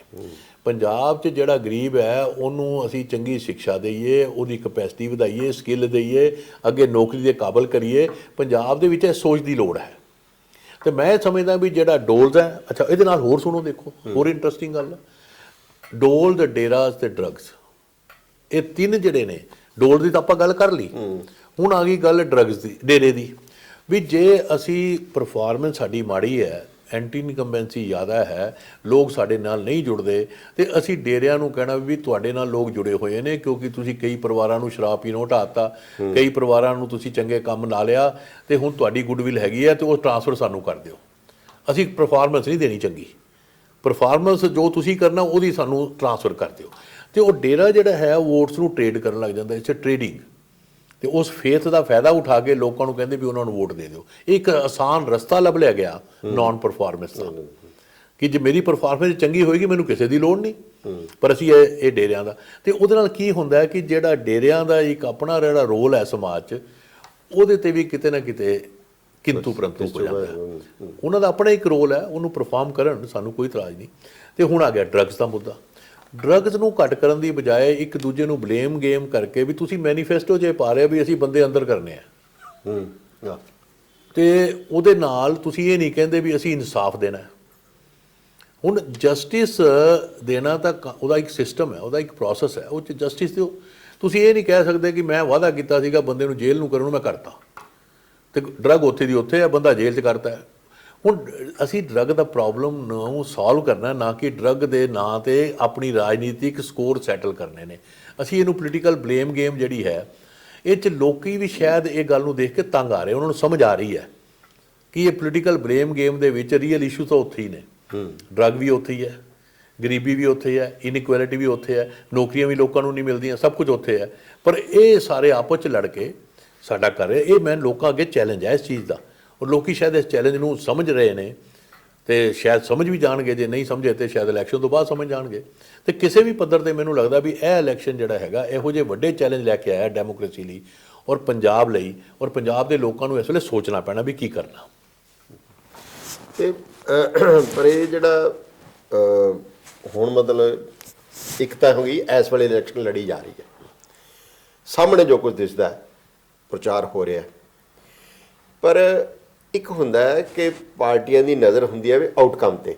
ਪੰਜਾਬ 'ਚ ਜਿਹੜਾ ਗਰੀਬ ਹੈ ਉਹਨੂੰ ਅਸੀਂ ਚੰਗੀ ਸਿੱਖਿਆ ਦੇਈਏ, ਉਹਦੀ ਕਪੈਸਿਟੀ ਵਧਾਈਏ, ਸਕਿੱਲ ਦੇਈਏ, ਅੱਗੇ ਨੌਕਰੀ ਦੇ ਕਾਬਲ ਕਰੀਏ। ਪੰਜਾਬ ਦੇ ਵਿੱਚ ਇਹ ਸੋਚ ਦੀ ਲੋੜ ਹੈ। ਤੇ ਮੈਂ ਸਮਝਦਾ ਵੀ ਜਿਹੜਾ ਡੋਲਸ ਹੈ, ਅੱਛਾ ਇਹਦੇ ਨਾਲ ਹੋਰ ਸੁਣੋ, ਦੇਖੋ ਹੋਰ ਇੰਟਰਸਟਿੰਗ ਗੱਲ, ਡੋਲ ਤੇ ਡੇਰਾਸ ਤੇ ਡਰੱਗਸ, ਇਹ ਤਿੰਨ ਜਿਹੜੇ ਨੇ, ਡੋਲ ਦੀ ਤਾਂ ਆਪਾਂ ਗੱਲ ਕਰ ਲਈ, ਹੁਣ ਆ ਗਈ ਗੱਲ ਡਰੱਗਸ ਦੀ, ਡੇਰੇ ਦੀ। ਵੀ ਜੇ ਅਸੀਂ ਪਰਫਾਰਮੈਂਸ ਸਾਡੀ ਮਾੜੀ ਹੈ, ਐਂਟੀ ਇਨਕੰਬੈਂਸੀ ਜ਼ਿਆਦਾ ਹੈ, ਲੋਕ ਸਾਡੇ ਨਾਲ ਨਹੀਂ ਜੁੜਦੇ, ਤੇ ਅਸੀਂ ਡੇਰਿਆਂ ਨੂੰ ਕਹਿਣਾ ਵੀ ਤੁਹਾਡੇ ਨਾਲ ਲੋਕ ਜੁੜੇ ਹੋਏ ਨੇ ਕਿਉਂਕਿ ਤੁਸੀਂ ਕਈ ਪਰਿਵਾਰਾਂ ਨੂੰ ਸ਼ਰਾਬ ਪੀਣੋਂ ਹਟਾਤਾ, ਕਈ ਪਰਿਵਾਰਾਂ ਨੂੰ ਤੁਸੀਂ ਚੰਗੇ ਕੰਮ ਲਾ ਲਿਆ ਤੇ ਹੁਣ ਤੁਹਾਡੀ ਗੁੱਡਵਿਲ ਹੈਗੀ ਹੈ ਤੇ ਉਹ ਟ੍ਰਾਂਸਫਰ ਸਾਨੂੰ ਕਰ ਦਿਓ। ਅਸੀਂ ਪਰਫਾਰਮੈਂਸ ਨਹੀਂ ਦੇਣੀ ਚੰਗੀ, ਪਰਫਾਰਮੈਂਸ ਜੋ ਤੁਸੀਂ ਕਰਨਾ ਉਹਦੀ ਸਾਨੂੰ ਟ੍ਰਾਂਸਫਰ ਕਰ ਦਿਓ। ਤੇ ਉਹ ਡੇਰਾ ਜਿਹੜਾ ਹੈ ਵੋਟਸ ਨੂੰ ਟ੍ਰੇਡ ਕਰਨ ਲੱਗ ਜਾਂਦਾ, ਇਟਸ ਟ੍ਰੇਡਿੰਗ। ਤੇ ਉਸ ਫੇਥ ਦਾ ਫਾਇਦਾ ਉਠਾ ਕੇ ਲੋਕਾਂ ਨੂੰ ਕਹਿੰਦੇ ਵੀ ਉਹਨਾਂ ਨੂੰ ਵੋਟ ਦੇ ਦਿਓ। ਇਹ ਇੱਕ ਆਸਾਨ ਰਸਤਾ ਲੱਭ ਲਿਆ ਗਿਆ ਨਾਨ ਪਰਫਾਰਮੈਂਸ ਦਾ ਕਿ ਜੇ ਮੇਰੀ ਪਰਫਾਰਮੈਂਸ ਚੰਗੀ ਹੋਏਗੀ ਮੈਨੂੰ ਕਿਸੇ ਦੀ ਲੋੜ ਨਹੀਂ। ਪਰ ਅਸੀਂ ਇਹ ਡੇਰਿਆਂ ਦਾ, ਤੇ ਉਹਦੇ ਨਾਲ ਕੀ ਹੁੰਦਾ ਹੈ ਕਿ ਜਿਹੜਾ ਡੇਰਿਆਂ ਦਾ ਇੱਕ ਆਪਣਾ ਜਿਹੜਾ ਰੋਲ ਹੈ ਸਮਾਜ 'ਚ, ਉਹਦੇ ਤੇ ਵੀ ਕਿਤੇ ਨਾ ਕਿਤੇ ਕਿੰਤੂ ਪਰੰਤੂ ਹੋ ਜਾਂਦਾ ਹੈ। ਉਹਨਾਂ ਦਾ ਆਪਣਾ ਇੱਕ ਰੋਲ ਹੈ, ਉਹਨੂੰ ਪਰਫਾਰਮ ਕਰਨ, ਸਾਨੂੰ ਕੋਈ ਇਤਰਾਜ਼ ਨਹੀਂ। ਤੇ ਹੁਣ ਆ ਗਿਆ ਡਰੱਗਸ ਦਾ ਮੁੱਦਾ। ਡਰੱਗਸ ਨੂੰ ਘੱਟ ਕਰਨ ਦੀ ਬਜਾਏ ਇੱਕ ਦੂਜੇ ਨੂੰ ਬਲੇਮ ਗੇਮ ਕਰਕੇ ਵੀ ਤੁਸੀਂ ਮੈਨੀਫੈਸਟੋ 'ਚ ਪਾ ਰਹੇ ਵੀ ਅਸੀਂ ਬੰਦੇ ਅੰਦਰ ਕਰਨੇ ਆ, ਤੇ ਉਹਦੇ ਨਾਲ ਤੁਸੀਂ ਇਹ ਨਹੀਂ ਕਹਿੰਦੇ ਵੀ ਅਸੀਂ ਇਨਸਾਫ ਦੇਣਾ। ਹੁਣ ਜਸਟਿਸ ਦੇਣਾ ਤਾਂ ਉਹਦਾ ਇੱਕ ਸਿਸਟਮ ਹੈ, ਉਹਦਾ ਇੱਕ ਪ੍ਰੋਸੈਸ ਹੈ, ਉਹ 'ਚ ਜਸਟਿਸ ਦਿਓ। ਤੁਸੀਂ ਇਹ ਨਹੀਂ ਕਹਿ ਸਕਦੇ ਕਿ ਮੈਂ ਵਾਅਦਾ ਕੀਤਾ ਸੀਗਾ ਬੰਦੇ ਨੂੰ ਜੇਲ੍ਹ ਨੂੰ ਕਰਨ ਨੂੰ, ਮੈਂ ਕਰਤਾ, ਤੇ ਡਰੱਗ ਉੱਥੇ ਦੀ ਉੱਥੇ ਹੈ, ਬੰਦਾ ਜੇਲ੍ਹ 'ਚ ਕਰਤਾ ਹੈ। ਹੁਣ ਅਸੀਂ ਡਰੱਗ ਦਾ ਪ੍ਰੋਬਲਮ ਨੂੰ ਸੋਲਵ ਕਰਨਾ, ਨਾ ਕਿ ਡਰੱਗ ਦੇ ਨਾਂ 'ਤੇ ਆਪਣੀ ਰਾਜਨੀਤਿਕ ਸਕੋਰ ਸੈਟਲ ਕਰਨੇ ਨੇ। ਅਸੀਂ ਇਹਨੂੰ ਪੋਲੀਟੀਕਲ ਬਲੇਮ ਗੇਮ ਜਿਹੜੀ ਹੈ, ਇਹ 'ਚ ਲੋਕੀ ਵੀ ਸ਼ਾਇਦ ਇਹ ਗੱਲ ਨੂੰ ਦੇਖ ਕੇ ਤੰਗ ਆ ਰਹੇ, ਉਹਨਾਂ ਨੂੰ ਸਮਝ ਆ ਰਹੀ ਹੈ ਕਿ ਇਹ ਪੋਲੀਟੀਕਲ ਬਲੇਮ ਗੇਮ ਦੇ ਵਿੱਚ ਰੀਅਲ ਇਸ਼ੂ ਤਾਂ ਉੱਥੇ ਹੀ ਨੇ। ਡਰੱਗ ਵੀ ਉੱਥੇ ਹੀ ਹੈ, ਗਰੀਬੀ ਵੀ ਉੱਥੇ ਹੈ, ਇਨਇਕੁਐਲਿਟੀ ਵੀ ਉੱਥੇ ਹੈ, ਨੌਕਰੀਆਂ ਵੀ ਲੋਕਾਂ ਨੂੰ ਨਹੀਂ ਮਿਲਦੀਆਂ, ਸਭ ਕੁਝ ਉੱਥੇ ਹੈ। ਪਰ ਇਹ ਸਾਰੇ ਆਪਸ 'ਚ ਲੜ ਕੇ ਸਾਡਾ ਕਰ ਰਹੇ। ਇਹ ਮੈਂ ਲੋਕਾਂ ਅੱਗੇ ਚੈਲੰਜ ਹੈ ਇਸ ਚੀਜ਼ ਦਾ, ਔਰ ਲੋਕੀ ਸ਼ਾਇਦ ਇਸ ਚੈਲੰਜ ਨੂੰ ਸਮਝ ਰਹੇ ਨੇ ਤੇ ਸ਼ਾਇਦ ਸਮਝ ਵੀ ਜਾਣਗੇ। ਜੇ ਨਹੀਂ ਸਮਝੇ ਤੇ ਸ਼ਾਇਦ ਇਲੈਕਸ਼ਨ ਤੋਂ ਬਾਅਦ ਸਮਝ ਜਾਣਗੇ। ਤੇ ਕਿਸੇ ਵੀ ਪੱਧਰ 'ਤੇ ਮੈਨੂੰ ਲੱਗਦਾ ਵੀ ਇਹ ਇਲੈਕਸ਼ਨ ਜਿਹੜਾ ਹੈਗਾ ਇਹੋ ਜਿਹੇ ਵੱਡੇ ਚੈਲੰਜ ਲੈ ਕੇ ਆਇਆ ਡੈਮੋਕ੍ਰੇਸੀ ਲਈ ਔਰ ਪੰਜਾਬ ਲਈ, ਔਰ ਪੰਜਾਬ ਦੇ ਲੋਕਾਂ ਨੂੰ ਇਸ ਵੇਲੇ ਸੋਚਣਾ ਪੈਣਾ ਵੀ ਕੀ ਕਰਨਾ। ਤੇ ਪਰ ਇਹ ਜਿਹੜਾ ਹੁਣ ਮਤਲਬ ਇੱਕ ਤਾਂ ਹੋ ਗਈ ਇਸ ਵੇਲੇ ਇਲੈਕਸ਼ਨ ਲੜੀ ਜਾ ਰਹੀ ਹੈ, ਸਾਹਮਣੇ ਜੋ ਕੁਝ ਦਿਸਦਾ ਹੈ, ਪ੍ਰਚਾਰ ਹੋ ਰਿਹਾ, ਪਰ ਇੱਕ ਹੁੰਦਾ ਹੈ ਕਿ ਪਾਰਟੀਆਂ ਦੀ ਨਜ਼ਰ ਹੁੰਦੀ ਹੈ ਵੀ ਆਊਟਕਮ ਤੇ,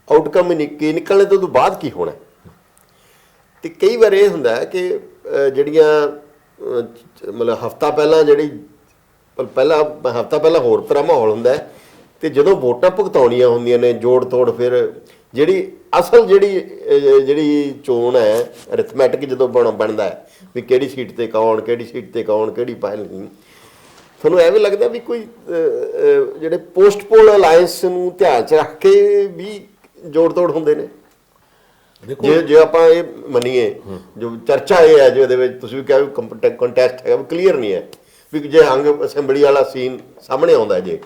ਆਊਟਕਮ ਕੀ ਨਿਕਲਣੇ ਤੋਂ ਬਾਅਦ ਕੀ ਹੋਣਾ। ਤੇ ਕਈ ਵਾਰ ਇਹ ਹੁੰਦਾ ਹੈ ਕਿ ਜਿਹੜੀਆਂ ਮਤਲਬ ਹਫਤਾ ਪਹਿਲਾਂ ਪਹਿਲਾ ਹਫਤਾ ਪਹਿਲਾਂ ਹੋਰ ਤਰ੍ਹਾਂ ਮਾਹੌਲ ਹੁੰਦਾ ਹੈ, ਤੇ ਜਦੋਂ ਵੋਟਾਂ ਭੁਗਤਾਉਣੀਆਂ ਹੁੰਦੀਆਂ ਨੇ ਜੋੜ ਤੋੜ, ਫਿਰ ਜਿਹੜੀ ਅਸਲ ਜਿਹੜੀ ਚੋਣ ਹੈ ਅਰਿਥਮੈਟਿਕ ਜਦੋਂ ਬਣਦਾ ਹੈ ਵੀ ਕਿਹੜੀ ਸੀਟ ਤੇ ਕੌਣ, ਕਿਹੜੀ ਸੀਟ ਤੇ ਕੌਣ, ਕਿਹੜੀ ਪਾਇਲ ਨਹੀਂ, ਤੁਹਾਨੂੰ ਐਵੇਂ ਲੱਗਦਾ ਵੀ ਕੋਈ ਜਿਹੜੇ ਪੋਸਟ ਪੋਲ ਅਲਾਇੰਸ ਨੂੰ ਧਿਆਨ 'ਚ ਰੱਖ ਕੇ ਵੀ ਜੋੜ ਤੋੜ ਹੁੰਦੇ ਨੇ। ਜੇ ਆਪਾਂ ਇਹ ਮੰਨੀਏ, ਜੋ ਚਰਚਾ ਇਹ ਹੈ ਜਿਹਦੇ ਵਿੱਚ ਤੁਸੀਂ ਵੀ ਕਿਹਾ ਵੀ ਕੰਟੈਸਟ ਹੈਗਾ, ਕਲੀਅਰ ਨਹੀਂ ਹੈ ਵੀ ਜੇ ਅੰਗ ਅਸੈਂਬਲੀ ਵਾਲਾ ਸੀਨ ਸਾਹਮਣੇ ਆਉਂਦਾ ਜੇ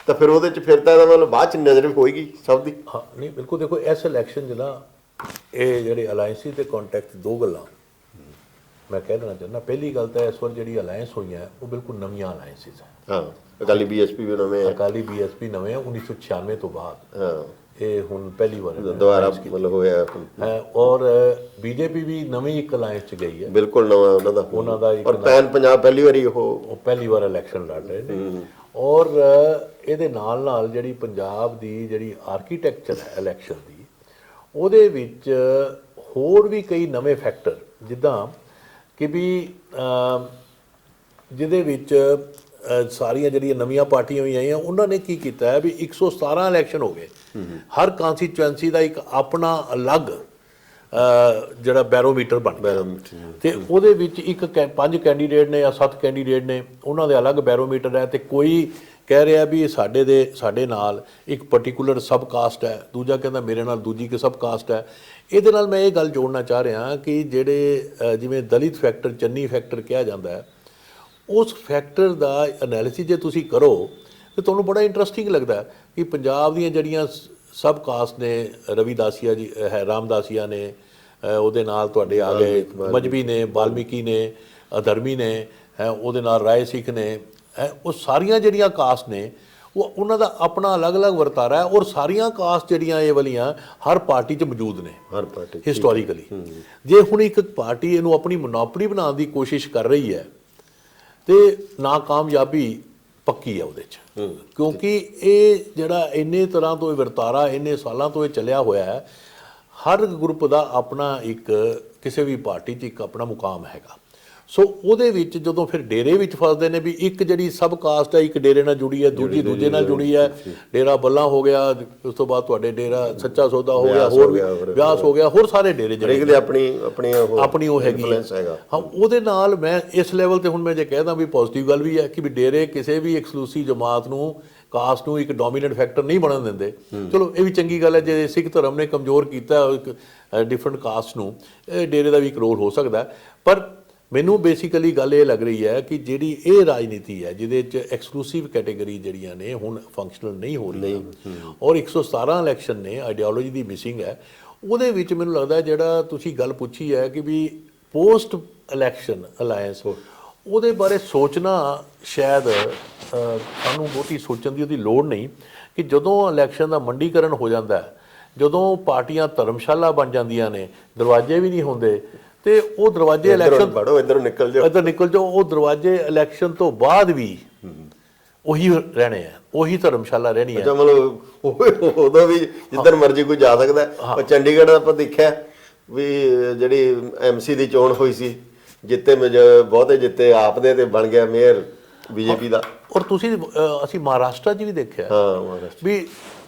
ਤਾਂ ਫਿਰ ਉਹਦੇ 'ਚ ਫਿਰ ਤਾਂ ਇਹਦਾ ਮਤਲਬ ਬਾਅਦ 'ਚ ਨਜ਼ਰ ਹੋਏਗੀ ਸਭ ਦੀ। ਹਾਂ ਨਹੀਂ ਬਿਲਕੁਲ, ਦੇਖੋ ਇਸ ਇਲੈਕਸ਼ਨ 'ਚ ਨਾ ਇਹ ਜਿਹੜੇ ਅਲਾਇੰਸੀ ਤੇ ਕੰਟੈਕਟ ਦੋ ਗੱਲਾਂ ਮੈਂ ਕਹਿ ਦੇਣਾ ਚਾਹੁੰਦਾ। ਪਹਿਲੀ ਗੱਲ ਤਾਂ ਇਸ ਵਾਰ ਜਿਹੜੀ ਅਲਾਇੰਸ ਹੋਈਆਂ ਉਹ ਬਿਲਕੁਲ ਨਵੀਆਂ ਅਲਾਇੰਸਿਸ ਹੈ। ਹਾਂ, ਅਕਾਲੀ ਬੀਐਸਪੀ ਵੀ ਨਵੇਂ, ਅਕਾਲੀ ਬੀਐਸਪੀ ਨਵੇਂ 1996 ਤੋਂ ਬਾਅਦ ਹਾਂ ਇਹ ਹੁਣ ਪਹਿਲੀ ਵਾਰ ਦੁਬਾਰਾ ਮਤਲਬ ਹੋਇਆ ਹੈ। ਔਰ ਬੀਜੇਪੀ ਵੀ ਨਵੀਂ ਇੱਕ ਅਲਾਇੰਸ 'ਚ ਗਈ ਹੈ, ਬਿਲਕੁਲ ਨਵਾਂ ਉਹਨਾਂ ਦਾ ਇੱਕ ਔਰ ਪੈਨ ਪੰਜਾਬ ਪਹਿਲੀ ਵਾਰੀ ਉਹ ਪਹਿਲੀ ਵਾਰ ਇਲੈਕਸ਼ਨ ਲੜ ਰਹੇ ਨੇ। ਔਰ ਇਹਦੇ ਨਾਲ ਜਿਹੜੀ ਪੰਜਾਬ ਦੀ ਜਿਹੜੀ ਆਰਕੀਟੈਕਚਰ ਹੈ ਇਲੈਕਸ਼ਨ ਦੀ, ਉਹਦੇ ਵਿੱਚ ਹੋਰ ਵੀ ਕਈ ਨਵੇਂ ਫੈਕਟਰ, ਜਿੱਦਾਂ ਕਿ ਵੀ ਜਿਹਦੇ ਵਿੱਚ ਸਾਰੀਆਂ ਜਿਹੜੀਆਂ ਨਵੀਆਂ ਪਾਰਟੀਆਂ ਵੀ ਆਈਆਂ ਉਹਨਾਂ ਨੇ ਕੀ ਕੀਤਾ ਹੈ ਵੀ 117 ਇਲੈਕਸ਼ਨ ਹੋ ਗਏ, ਹਰ ਕਾਂਸਟੀਚੁਐਂਸੀ ਦਾ ਇੱਕ ਆਪਣਾ ਅਲੱਗ ਜਿਹੜਾ ਬੈਰੋਮੀਟਰ ਬਣ ਗਿਆ, ਤੇ ਉਹਦੇ ਵਿੱਚ 5 ਕੈਂਡੀਡੇਟ ਨੇ ਜਾਂ 7 ਕੈਂਡੀਡੇਟ ਨੇ, ਉਹਨਾਂ ਦੇ ਅਲੱਗ ਬੈਰੋਮੀਟਰ ਹੈ। ਤੇ ਕੋਈ ਕਹਿ ਰਿਹਾ ਵੀ ਸਾਡੇ ਨਾਲ ਇੱਕ ਪਾਰਟੀਕੂਲਰ ਸਬ ਕਾਸਟ ਹੈ, ਦੂਜਾ ਕਹਿੰਦਾ ਮੇਰੇ ਨਾਲ ਦੂਜੀ ਕਿ ਸਬ ਕਾਸਟ ਹੈ। ਇਹਦੇ ਨਾਲ ਮੈਂ ਇਹ ਗੱਲ ਜੋੜਨਾ ਚਾਹ ਰਿਹਾ ਕਿ ਜਿਹੜੇ ਜਿਵੇਂ ਦਲਿਤ ਫੈਕਟਰ, ਚੰਨੀ ਫੈਕਟਰ ਕਿਹਾ ਜਾਂਦਾ ਹੈ, ਉਸ ਫੈਕਟਰ ਦਾ ਐਨਾਲਿਸਿਸ ਜੇ ਤੁਸੀਂ ਕਰੋ ਤਾਂ ਤੁਹਾਨੂੰ ਬੜਾ ਇੰਟਰਸਟਿੰਗ ਲੱਗਦਾ ਕਿ ਪੰਜਾਬ ਦੀਆਂ ਜਿਹੜੀਆਂ ਸਬ ਕਾਸਟ ਨੇ, ਰਵੀਦਾਸੀਆ ਜੀ ਹੈ, ਰਾਮਦਾਸੀਆ ਨੇ, ਉਹਦੇ ਨਾਲ ਤੁਹਾਡੇ ਆ ਗਏ ਮਜਬੀ ਨੇ, ਬਾਲਮੀਕੀ ਨੇ, ਅਧਰਮੀ ਨੇ, ਉਹਦੇ ਨਾਲ ਰਾਏ ਸਿੱਖ ਨੇ, ਉਹ ਸਾਰੀਆਂ ਜਿਹੜੀਆਂ ਕਾਸਟ ਨੇ ਉਹਨਾਂ ਦਾ ਆਪਣਾ ਅਲੱਗ-ਅਲੱਗ ਵਰਤਾਰਾ ਹੈ। ਔਰ ਸਾਰੀਆਂ ਕਾਸਟ ਜਿਹੜੀਆਂ ਇਹ ਵਾਲੀਆਂ ਹਰ ਪਾਰਟੀ 'ਚ ਮੌਜੂਦ ਨੇ, ਹਰ ਪਾਰਟੀ ਹਿਸਟੋਰੀਕਲੀ। ਜੇ ਹੁਣ ਇੱਕ ਪਾਰਟੀ ਇਹਨੂੰ ਆਪਣੀ ਮੋਨੋਪੋਲੀ ਬਣਾਉਣ ਦੀ ਕੋਸ਼ਿਸ਼ ਕਰ ਰਹੀ ਹੈ ਤੇ ਨਾਕਾਮਯਾਬੀ ਪੱਕੀ ਹੈ ਉਹਦੇ 'ਚ, ਕਿਉਂਕਿ ਇਹ ਜਿਹੜਾ ਇੰਨੇ ਤਰ੍ਹਾਂ ਤੋਂ ਇਹ ਵਰਤਾਰਾ ਇੰਨੇ ਸਾਲਾਂ ਤੋਂ ਇਹ ਚੱਲਿਆ ਹੋਇਆ ਹੈ। ਹਰ ਗਰੁੱਪ ਦਾ ਆਪਣਾ ਇੱਕ ਕਿਸੇ ਵੀ ਪਾਰਟੀ 'ਚ ਇੱਕ ਆਪਣਾ ਮੁਕਾਮ ਹੈਗਾ। ਸੋ ਉਹਦੇ ਵਿੱਚ ਜਦੋਂ ਫਿਰ ਡੇਰੇ ਵਿੱਚ ਫਸਦੇ ਨੇ ਵੀ ਇੱਕ ਜਿਹੜੀ ਸਬ ਕਾਸਟ ਹੈ ਇੱਕ ਡੇਰੇ ਨਾਲ ਜੁੜੀ ਹੈ, ਦੂਜੀ ਦੂਜੇ ਨਾਲ ਜੁੜੀ ਹੈ, ਡੇਰਾ ਬੱਲਾ ਹੋ ਗਿਆ, ਉਸ ਤੋਂ ਬਾਅਦ ਤੁਹਾਡੇ ਡੇਰਾ ਸੱਚਾ ਸੌਦਾ ਹੋ ਗਿਆ, ਹੋਰ ਵਿਆਸ ਹੋ ਗਿਆ, ਹੋਰ ਸਾਰੇ ਡੇਰੇ ਜਿਹੜੇ ਆਪਣੀ ਉਹ ਹੈਗੀ ਹਾਂ। ਉਹਦੇ ਨਾਲ ਮੈਂ ਇਸ ਲੈਵਲ ਤੇ ਹੁਣ ਮੈਂ ਜੇ ਕਹਿਦਾ ਵੀ ਪੋਜ਼ਿਟਿਵ ਗੱਲ ਵੀ ਹੈ ਕਿ ਵੀ ਡੇਰੇ ਕਿਸੇ ਵੀ ਐਕਸਕਲੂਸਿਵ ਜਮਾਤ ਨੂੰ, ਕਾਸਟ ਨੂੰ ਇੱਕ ਡੋਮੀਨੈਂਟ ਫੈਕਟਰ ਨਹੀਂ ਬਣਨ ਦਿੰਦੇ। ਚਲੋ ਇਹ ਵੀ ਚੰਗੀ ਗੱਲ ਹੈ, ਜੇ ਸਿੱਖ ਧਰਮ ਨੇ ਕਮਜ਼ੋਰ ਕੀਤਾ ਇੱਕ ਡਿਫਰੈਂਟ ਕਾਸਟ ਨੂੰ, ਇਹ ਡੇਰੇ ਦਾ ਵੀ ਇੱਕ ਰੋਲ ਹੋ ਸਕਦਾ। ਪਰ ਮੈਨੂੰ ਬੇਸਿਕਲੀ ਗੱਲ ਇਹ ਲੱਗ ਰਹੀ ਹੈ ਕਿ ਜਿਹੜੀ ਇਹ ਰਾਜਨੀਤੀ ਹੈ ਜਿਹਦੇ 'ਚ ਐਕਸਕਲੂਸਿਵ ਕੈਟੇਗਰੀ ਜਿਹੜੀਆਂ ਨੇ ਹੁਣ ਫੰਕਸ਼ਨਲ ਨਹੀਂ ਹੋ ਰਹੀਆਂ, ਔਰ 117 ਇਲੈਕਸ਼ਨ ਨੇ, ਆਈਡੀਓਲੋਜੀ ਦੀ ਮਿਸਿੰਗ ਹੈ। ਉਹਦੇ ਵਿੱਚ ਮੈਨੂੰ ਲੱਗਦਾ ਜਿਹੜਾ ਤੁਸੀਂ ਗੱਲ ਪੁੱਛੀ ਹੈ ਕਿ ਵੀ ਪੋਸਟ ਇਲੈਕਸ਼ਨ ਅਲਾਇੰਸ, ਉਹਦੇ ਬਾਰੇ ਸੋਚਣਾ ਸ਼ਾਇਦ ਸਾਨੂੰ ਬਹੁਤੀ ਸੋਚਣ ਦੀ ਉਹਦੀ ਲੋੜ ਨਹੀਂ ਕਿ ਜਦੋਂ ਇਲੈਕਸ਼ਨ ਦਾ ਮੰਡੀਕਰਨ ਹੋ ਜਾਂਦਾ ਹੈ, ਜਦੋਂ ਪਾਰਟੀਆਂ ਧਰਮਸ਼ਾਲਾ ਬਣ ਜਾਂਦੀਆਂ ਨੇ, ਦਰਵਾਜ਼ੇ ਵੀ ਨਹੀਂ ਹੁੰਦੇ, ਤੇ ਉਹ ਦਰਵਾਜ਼ੇ ਇਲੈਕਸ਼ਨ ਇੱਧਰ ਨਿਕਲ ਜਾਓ, ਉਹ ਦਰਵਾਜ਼ੇ ਇਲੈਕਸ਼ਨ ਤੋਂ ਬਾਅਦ ਵੀ ਉਹੀ ਰਹਿਣੇ ਆ, ਉਹੀ ਧਰਮਸ਼ਾਲਾ ਰਹਿਣੀ ਹੈ। ਮਤਲਬ ਉਦੋਂ ਵੀ ਜਿੱਧਰ ਮਰਜ਼ੀ ਕੋਈ ਜਾ ਸਕਦਾ। ਉਹ ਚੰਡੀਗੜ੍ਹ ਆਪਾਂ ਦੇਖਿਆ ਵੀ ਜਿਹੜੀ ਐਮਸੀ ਦੀ ਚੋਣ ਹੋਈ ਸੀ, ਜਿੱਤੇ ਬਹੁਤੇ ਜਿੱਤੇ ਆਪ ਦੇ, ਤੇ ਬਣ ਗਿਆ ਮੇਅਰ ਬੀਜੇਪੀ ਦਾ। ਔਰ ਅਸੀਂ ਮਹਾਰਾਸ਼ਟਰ 'ਚ ਵੀ ਦੇਖਿਆ ਵੀ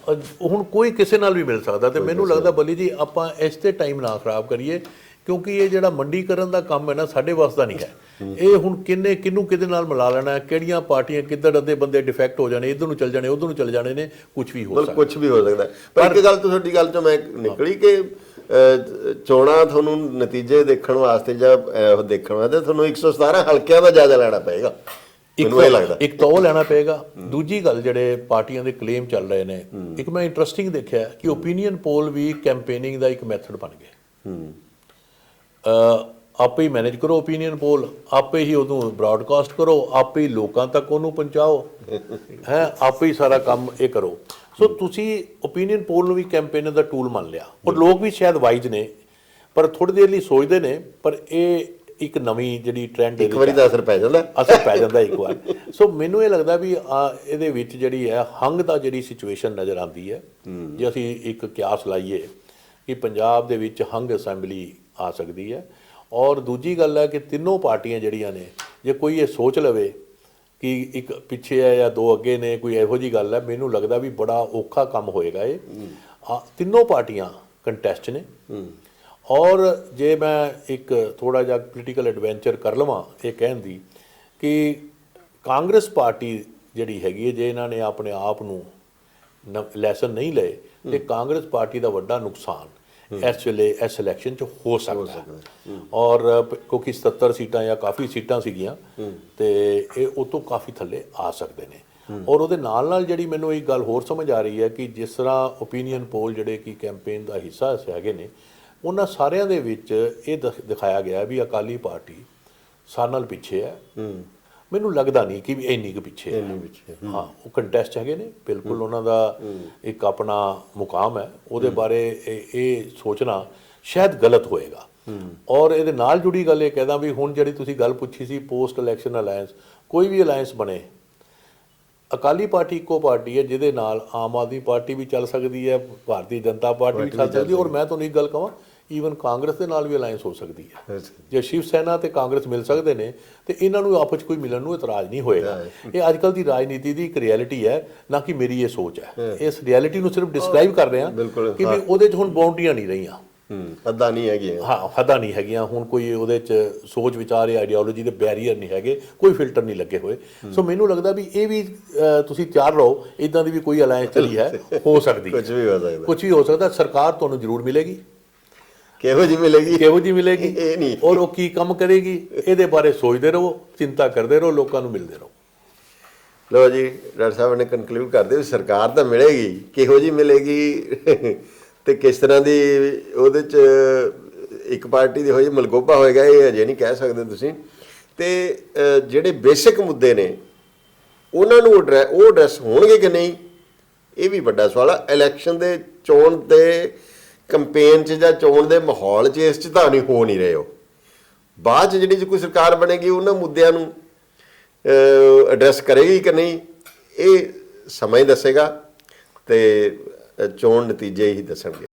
ਹੁਣ ਕੋਈ ਕਿਸੇ ਨਾਲ ਵੀ ਮਿਲ ਸਕਦਾ। ਤੇ ਮੈਨੂੰ ਲੱਗਦਾ ਬੱਲੀ ਜੀ ਆਪਾਂ ਇਸ ਤੇ ਟਾਈਮ ਨਾ ਖਰਾਬ ਕਰੀਏ, ਕਿਉਂਕਿ ਇਹ ਜਿਹੜਾ ਮੰਡੀਕਰਨ ਦਾ ਕੰਮ ਹੈ ਨਾ, ਸਾਡੇ ਵੱਸ ਦਾ ਨਹੀਂ ਹੈ। ਇਹ ਹੁਣ ਕਿਹਨੂੰ ਕਿਹਦੇ ਨਾਲ ਮਿਲਾ ਲੈਣਾ, ਕਿਹੜੀਆਂ ਪਾਰਟੀਆਂ ਕਿੱਧਰ ਅੱਧੇ ਬੰਦੇ ਡਿਫੈਕਟ ਹੋ ਜਾਣੇ, ਇੱਧਰ ਨੂੰ ਚੱਲ ਜਾਣੇ, ਉੱਧਰ ਨੂੰ ਚੱਲ ਜਾਣੇ ਨੇ, ਕੁਝ ਵੀ ਹੋ ਸਕਦਾ। ਪਰ ਇੱਕ ਗੱਲ ਤੁਹਾਡੀ ਗੱਲ 'ਚੋਂ ਮੈਂ ਨਿਕਲੀ ਕਿ ਚੋਣਾਂ ਤੁਹਾਨੂੰ ਨਤੀਜੇ ਦੇਖਣ ਵਾਸਤੇ ਜਾਂ ਦੇਖਣ ਵਾਸਤੇ ਤੁਹਾਨੂੰ 117 ਹਲਕਿਆਂ ਦਾ ਜਾਇਜ਼ਾ ਲੈਣਾ ਪਏਗਾ। ਇੱਕ ਤਾਂ ਉਹ ਲੈਣਾ ਪਏਗਾ। ਦੂਜੀ ਗੱਲ, ਜਿਹੜੇ ਪਾਰਟੀਆਂ ਦੇ ਕਲੇਮ ਚੱਲ ਰਹੇ ਨੇ, ਇੱਕ ਮੈਂ ਇੰਟਰਸਟਿੰਗ ਦੇਖਿਆ ਕਿ ਓਪੀਨੀਅਨ ਪੋਲ ਵੀ ਕੈਂਪੇਨਿੰਗ ਦਾ ਇੱਕ ਮੈਥਡ ਬਣ ਗਿਆ। ਆਪੇ ਹੀ ਮੈਨੇਜ ਕਰੋ ਓਪੀਨੀਅਨ ਪੋਲ, ਆਪੇ ਹੀ ਉਹਨੂੰ ਬ੍ਰੌਡਕਾਸਟ ਕਰੋ, ਆਪੇ ਹੀ ਲੋਕਾਂ ਤੱਕ ਉਹਨੂੰ ਪਹੁੰਚਾਓ, ਆਪੇ ਹੀ ਸਾਰਾ ਕੰਮ ਇਹ ਕਰੋ। ਸੋ ਤੁਸੀਂ ਓਪੀਨੀਅਨ ਪੋਲ ਨੂੰ ਵੀ ਕੈਂਪੇਨਰ ਦਾ ਟੂਲ ਮੰਨ ਲਿਆ। ਔਰ ਲੋਕ ਵੀ ਸ਼ਾਇਦ ਵਾਈਜ਼ ਨੇ, ਪਰ ਥੋੜ੍ਹੀ ਦੇਰ ਲਈ ਸੋਚਦੇ ਨੇ, ਪਰ ਇਹ ਇੱਕ ਨਵੀਂ ਜਿਹੜੀ ਟ੍ਰੈਂਡ ਇੱਕ ਵਾਰੀ ਦਾ ਅਸਰ ਪੈ ਜਾਂਦਾ। ਅਸਰ ਪੈ ਜਾਂਦਾ ਇੱਕ ਵਾਰ। ਸੋ ਮੈਨੂੰ ਇਹ ਲੱਗਦਾ ਵੀ ਇਹਦੇ ਵਿੱਚ ਜਿਹੜੀ ਹੈ ਹੰਗ ਦਾ ਜਿਹੜੀ ਸਿਚੁਏਸ਼ਨ ਨਜ਼ਰ ਆਉਂਦੀ ਹੈ, ਜੇ ਅਸੀਂ ਇੱਕ ਕਿਆਸ ਲਾਈਏ ਕਿ ਪੰਜਾਬ ਦੇ ਵਿੱਚ ਹੰਗ ਅਸੈਂਬਲੀ ਆ ਸਕਦੀ ਹੈ। ਔਰ ਦੂਜੀ ਗੱਲ ਹੈ ਕਿ ਤਿੰਨੋਂ ਪਾਰਟੀਆਂ ਜਿਹੜੀਆਂ ਨੇ, ਜੇ ਕੋਈ ਇਹ ਸੋਚ ਲਵੇ ਕਿ ਇੱਕ ਪਿੱਛੇ ਹੈ ਜਾਂ ਦੋ ਅੱਗੇ ਨੇ, ਕੋਈ ਇਹੋ ਜਿਹੀ ਗੱਲ ਹੈ, ਮੈਨੂੰ ਲੱਗਦਾ ਵੀ ਬੜਾ ਔਖਾ ਕੰਮ ਹੋਏਗਾ ਇਹ। ਤਿੰਨੋਂ ਪਾਰਟੀਆਂ ਕੰਟੈਸਟ ਨੇ। ਔਰ ਜੇ ਮੈਂ ਇੱਕ ਥੋੜ੍ਹਾ ਜਿਹਾ ਪੋਲੀਟੀਕਲ ਐਡਵੈਂਚਰ ਕਰ ਲਵਾਂ ਇਹ ਕਹਿਣ ਦੀ ਕਿ ਕਾਂਗਰਸ ਪਾਰਟੀ ਜਿਹੜੀ ਹੈਗੀ ਹੈ, ਜੇ ਇਹਨਾਂ ਨੇ ਆਪਣੇ ਆਪ ਨੂੰ ਲੈਸਨ ਨਹੀਂ ਲਏ ਤੇ ਕਾਂਗਰਸ ਪਾਰਟੀ ਦਾ ਵੱਡਾ ਨੁਕਸਾਨ ਇਸ ਵੇਲੇ ਇਸ ਇਲੈਕਸ਼ਨ 'ਚ ਹੋ ਸਕਦਾ ਹੈ। ਔਰ ਕਿਉਂਕਿ 77 ਸੀਟਾਂ ਜਾਂ ਕਾਫੀ ਸੀਟਾਂ ਸੀਗੀਆਂ ਤੇ ਇਹ ਉਹ ਤੋਂ ਕਾਫੀ ਥੱਲੇ ਆ ਸਕਦੇ ਨੇ। ਔਰ ਉਹਦੇ ਨਾਲ ਨਾਲ ਜਿਹੜੀ ਮੈਨੂੰ ਇੱਕ ਗੱਲ ਹੋਰ ਸਮਝ ਆ ਰਹੀ ਹੈ ਕਿ ਜਿਸ ਤਰ੍ਹਾਂ ਓਪੀਨੀਅਨ ਪੋਲ ਜਿਹੜੇ ਕਿ ਕੈਂਪੇਨ ਦਾ ਹਿੱਸਾ ਹੈਗੇ ਨੇ, ਉਹਨਾਂ ਸਾਰਿਆਂ ਦੇ ਵਿੱਚ ਇਹ ਦਿਖਾਇਆ ਗਿਆ ਵੀ ਅਕਾਲੀ ਪਾਰਟੀ ਸਾਡੇ ਨਾਲ ਪਿੱਛੇ ਹੈ। ਮੈਨੂੰ ਲੱਗਦਾ ਨਹੀਂ ਕਿ ਵੀ ਇੰਨੀ ਕੁ ਪਿੱਛੇ ਹੈ। ਹਾਂ, ਉਹ ਕੰਟੈਸਟ ਹੈਗੇ ਨੇ, ਬਿਲਕੁਲ ਉਹਨਾਂ ਦਾ ਇੱਕ ਆਪਣਾ ਮੁਕਾਮ ਹੈ। ਉਹਦੇ ਬਾਰੇ ਇਹ ਸੋਚਣਾ ਸ਼ਾਇਦ ਗਲਤ ਹੋਏਗਾ। ਔਰ ਇਹਦੇ ਨਾਲ ਜੁੜੀ ਗੱਲ ਇਹ ਕਹਿਦਾ ਵੀ ਹੁਣ ਜਿਹੜੀ ਤੁਸੀਂ ਗੱਲ ਪੁੱਛੀ ਸੀ ਪੋਸਟ ਇਲੈਕਸ਼ਨ ਅਲਾਇੰਸ, ਕੋਈ ਵੀ ਅਲਾਇੰਸ ਬਣੇ, ਅਕਾਲੀ ਪਾਰਟੀ ਇੱਕੋ ਪਾਰਟੀ ਹੈ ਜਿਹਦੇ ਨਾਲ ਆਮ ਆਦਮੀ ਪਾਰਟੀ ਵੀ ਚੱਲ ਸਕਦੀ ਹੈ, ਭਾਰਤੀ ਜਨਤਾ ਪਾਰਟੀ ਵੀ ਚੱਲ ਸਕਦੀ ਹੈ। ਔਰ ਮੈਂ ਤੁਹਾਨੂੰ ਇੱਕ ਗੱਲ ਕਹਾਂ, ਈਵਨ ਕਾਂਗਰਸ ਦੇ ਨਾਲ ਵੀ ਅਲਾਇੰਸ ਹੋ ਸਕਦੀ ਹੈ। ਜੇ ਸ਼ਿਵ ਸੈਨਾ ਤੇ ਕਾਂਗਰਸ ਮਿਲ ਸਕਦੇ ਨੇ ਤੇ ਇਹਨਾਂ ਨੂੰ ਆਪਸ 'ਚ ਕੋਈ ਮਿਲਣ ਨੂੰ ਇਤਰਾਜ਼ ਨਹੀਂ ਹੋਏਗਾ। ਇਹ ਅੱਜ ਕੱਲ੍ਹ ਦੀ ਰਾਜਨੀਤੀ ਦੀ ਇੱਕ ਰਿਐਲਿਟੀ ਹੈ, ਨਾ ਕਿ ਮੇਰੀ ਇਹ ਸੋਚ ਹੈ। ਇਸ ਰਿਐਲਿਟੀ ਨੂੰ ਸਿਰਫ ਡਿਸਕ੍ਰਾਈਬ ਕਰ ਰਹੇ ਹਾਂ ਕਿ ਵੀ ਉਹਦੇ 'ਚ ਹੁਣ ਬਾਉਂਡਰੀਆਂ ਨਹੀਂ ਰਹੀਆਂ, ਹੱਦਾਂ ਨਹੀਂ ਹੈਗੀਆਂ। ਹਾਂ, ਹੱਦਾਂ ਨਹੀਂ ਹੈਗੀਆਂ। ਹੁਣ ਕੋਈ ਉਹਦੇ 'ਚ ਸੋਚ ਵਿਚਾਰ ਜਾਂ ਆਈਡੀਓਲੋਜੀ ਦੇ ਬੈਰੀਅਰ ਨਹੀਂ ਹੈਗੇ, ਕੋਈ ਫਿਲਟਰ ਨਹੀਂ ਲੱਗੇ ਹੋਏ। ਸੋ ਮੈਨੂੰ ਲੱਗਦਾ ਵੀ ਇਹ ਵੀ ਤੁਸੀਂ ਤਿਆਰ ਰਹੋ, ਇੱਦਾਂ ਦੀ ਵੀ ਕੋਈ ਅਲਾਇੰਸ ਜਿਹੜੀ ਹੈ ਹੋ ਸਕਦੀ ਹੈ। ਕੁਝ ਵੀ ਹੋ ਸਕਦਾ, ਕੁਝ ਵੀ ਹੋ ਸਕਦਾ। ਸਰਕਾਰ ਤੁਹਾਨੂੰ ਜ਼ਰੂਰ ਮਿਲੇਗੀ, ਕਿਹੋ ਜਿਹੀ ਮਿਲੇਗੀ, ਕਿਹੋ ਜਿਹੀ ਮਿਲੇਗੀ ਇਹ ਨਹੀਂ, ਔਰ ਉਹ ਕੀ ਕੰਮ ਕਰੇਗੀ ਇਹਦੇ ਬਾਰੇ ਸੋਚਦੇ ਰਹੋ, ਚਿੰਤਾ ਕਰਦੇ ਰਹੋ, ਲੋਕਾਂ ਨੂੰ ਮਿਲਦੇ ਰਹੋ। ਲਓ ਜੀ, ਡਾਕਟਰ ਸਾਹਿਬ ਨੇ ਕਨਕਲੂਡ ਕਰਦੇ ਵੀ ਸਰਕਾਰ ਤਾਂ ਮਿਲੇਗੀ, ਕਿਹੋ ਜਿਹੀ ਮਿਲੇਗੀ ਤੇ ਕਿਸ ਤਰ੍ਹਾਂ ਦੀ ਉਹਦੇ 'ਚ ਇੱਕ ਪਾਰਟੀ ਦੀ ਹੋਈ ਮਲਗੋਬਾ ਹੋਏਗਾ, ਇਹ ਅਜੇ ਨਹੀਂ ਕਹਿ ਸਕਦੇ ਤੁਸੀਂ। ਤੇ ਜਿਹੜੇ ਬੇਸਿਕ ਮੁੱਦੇ ਨੇ ਉਹਨਾਂ ਨੂੰ ਉਹ ਐਡਰੈਸ ਹੋਣਗੇ ਕਿ ਨਹੀਂ, ਇਹ ਵੀ ਵੱਡਾ ਸਵਾਲ ਆ। ਇਲੈਕਸ਼ਨ ਦੇ ਚੋਣ ਤੇ ਕੰਪੇਨ 'ਚ ਜਾਂ ਚੋਣ ਦੇ ਮਾਹੌਲ 'ਚ ਇਸ 'ਚ ਤਾਂ ਨਹੀਂ ਹੋ ਨਹੀਂ ਰਹੇ। ਉਹ ਬਾਅਦ 'ਚ ਜਿਹੜੀ ਕੋਈ ਸਰਕਾਰ ਬਣੇਗੀ ਉਹਨਾਂ ਮੁੱਦਿਆਂ ਨੂੰ ਐਡਰੈਸ ਕਰੇਗੀ ਕਿ ਨਹੀਂ, ਇਹ ਸਮਾਂ ਹੀ ਦੱਸੇਗਾ ਤੇ ਚੋਣ ਨਤੀਜੇ ਹੀ ਦੱਸਣਗੇ।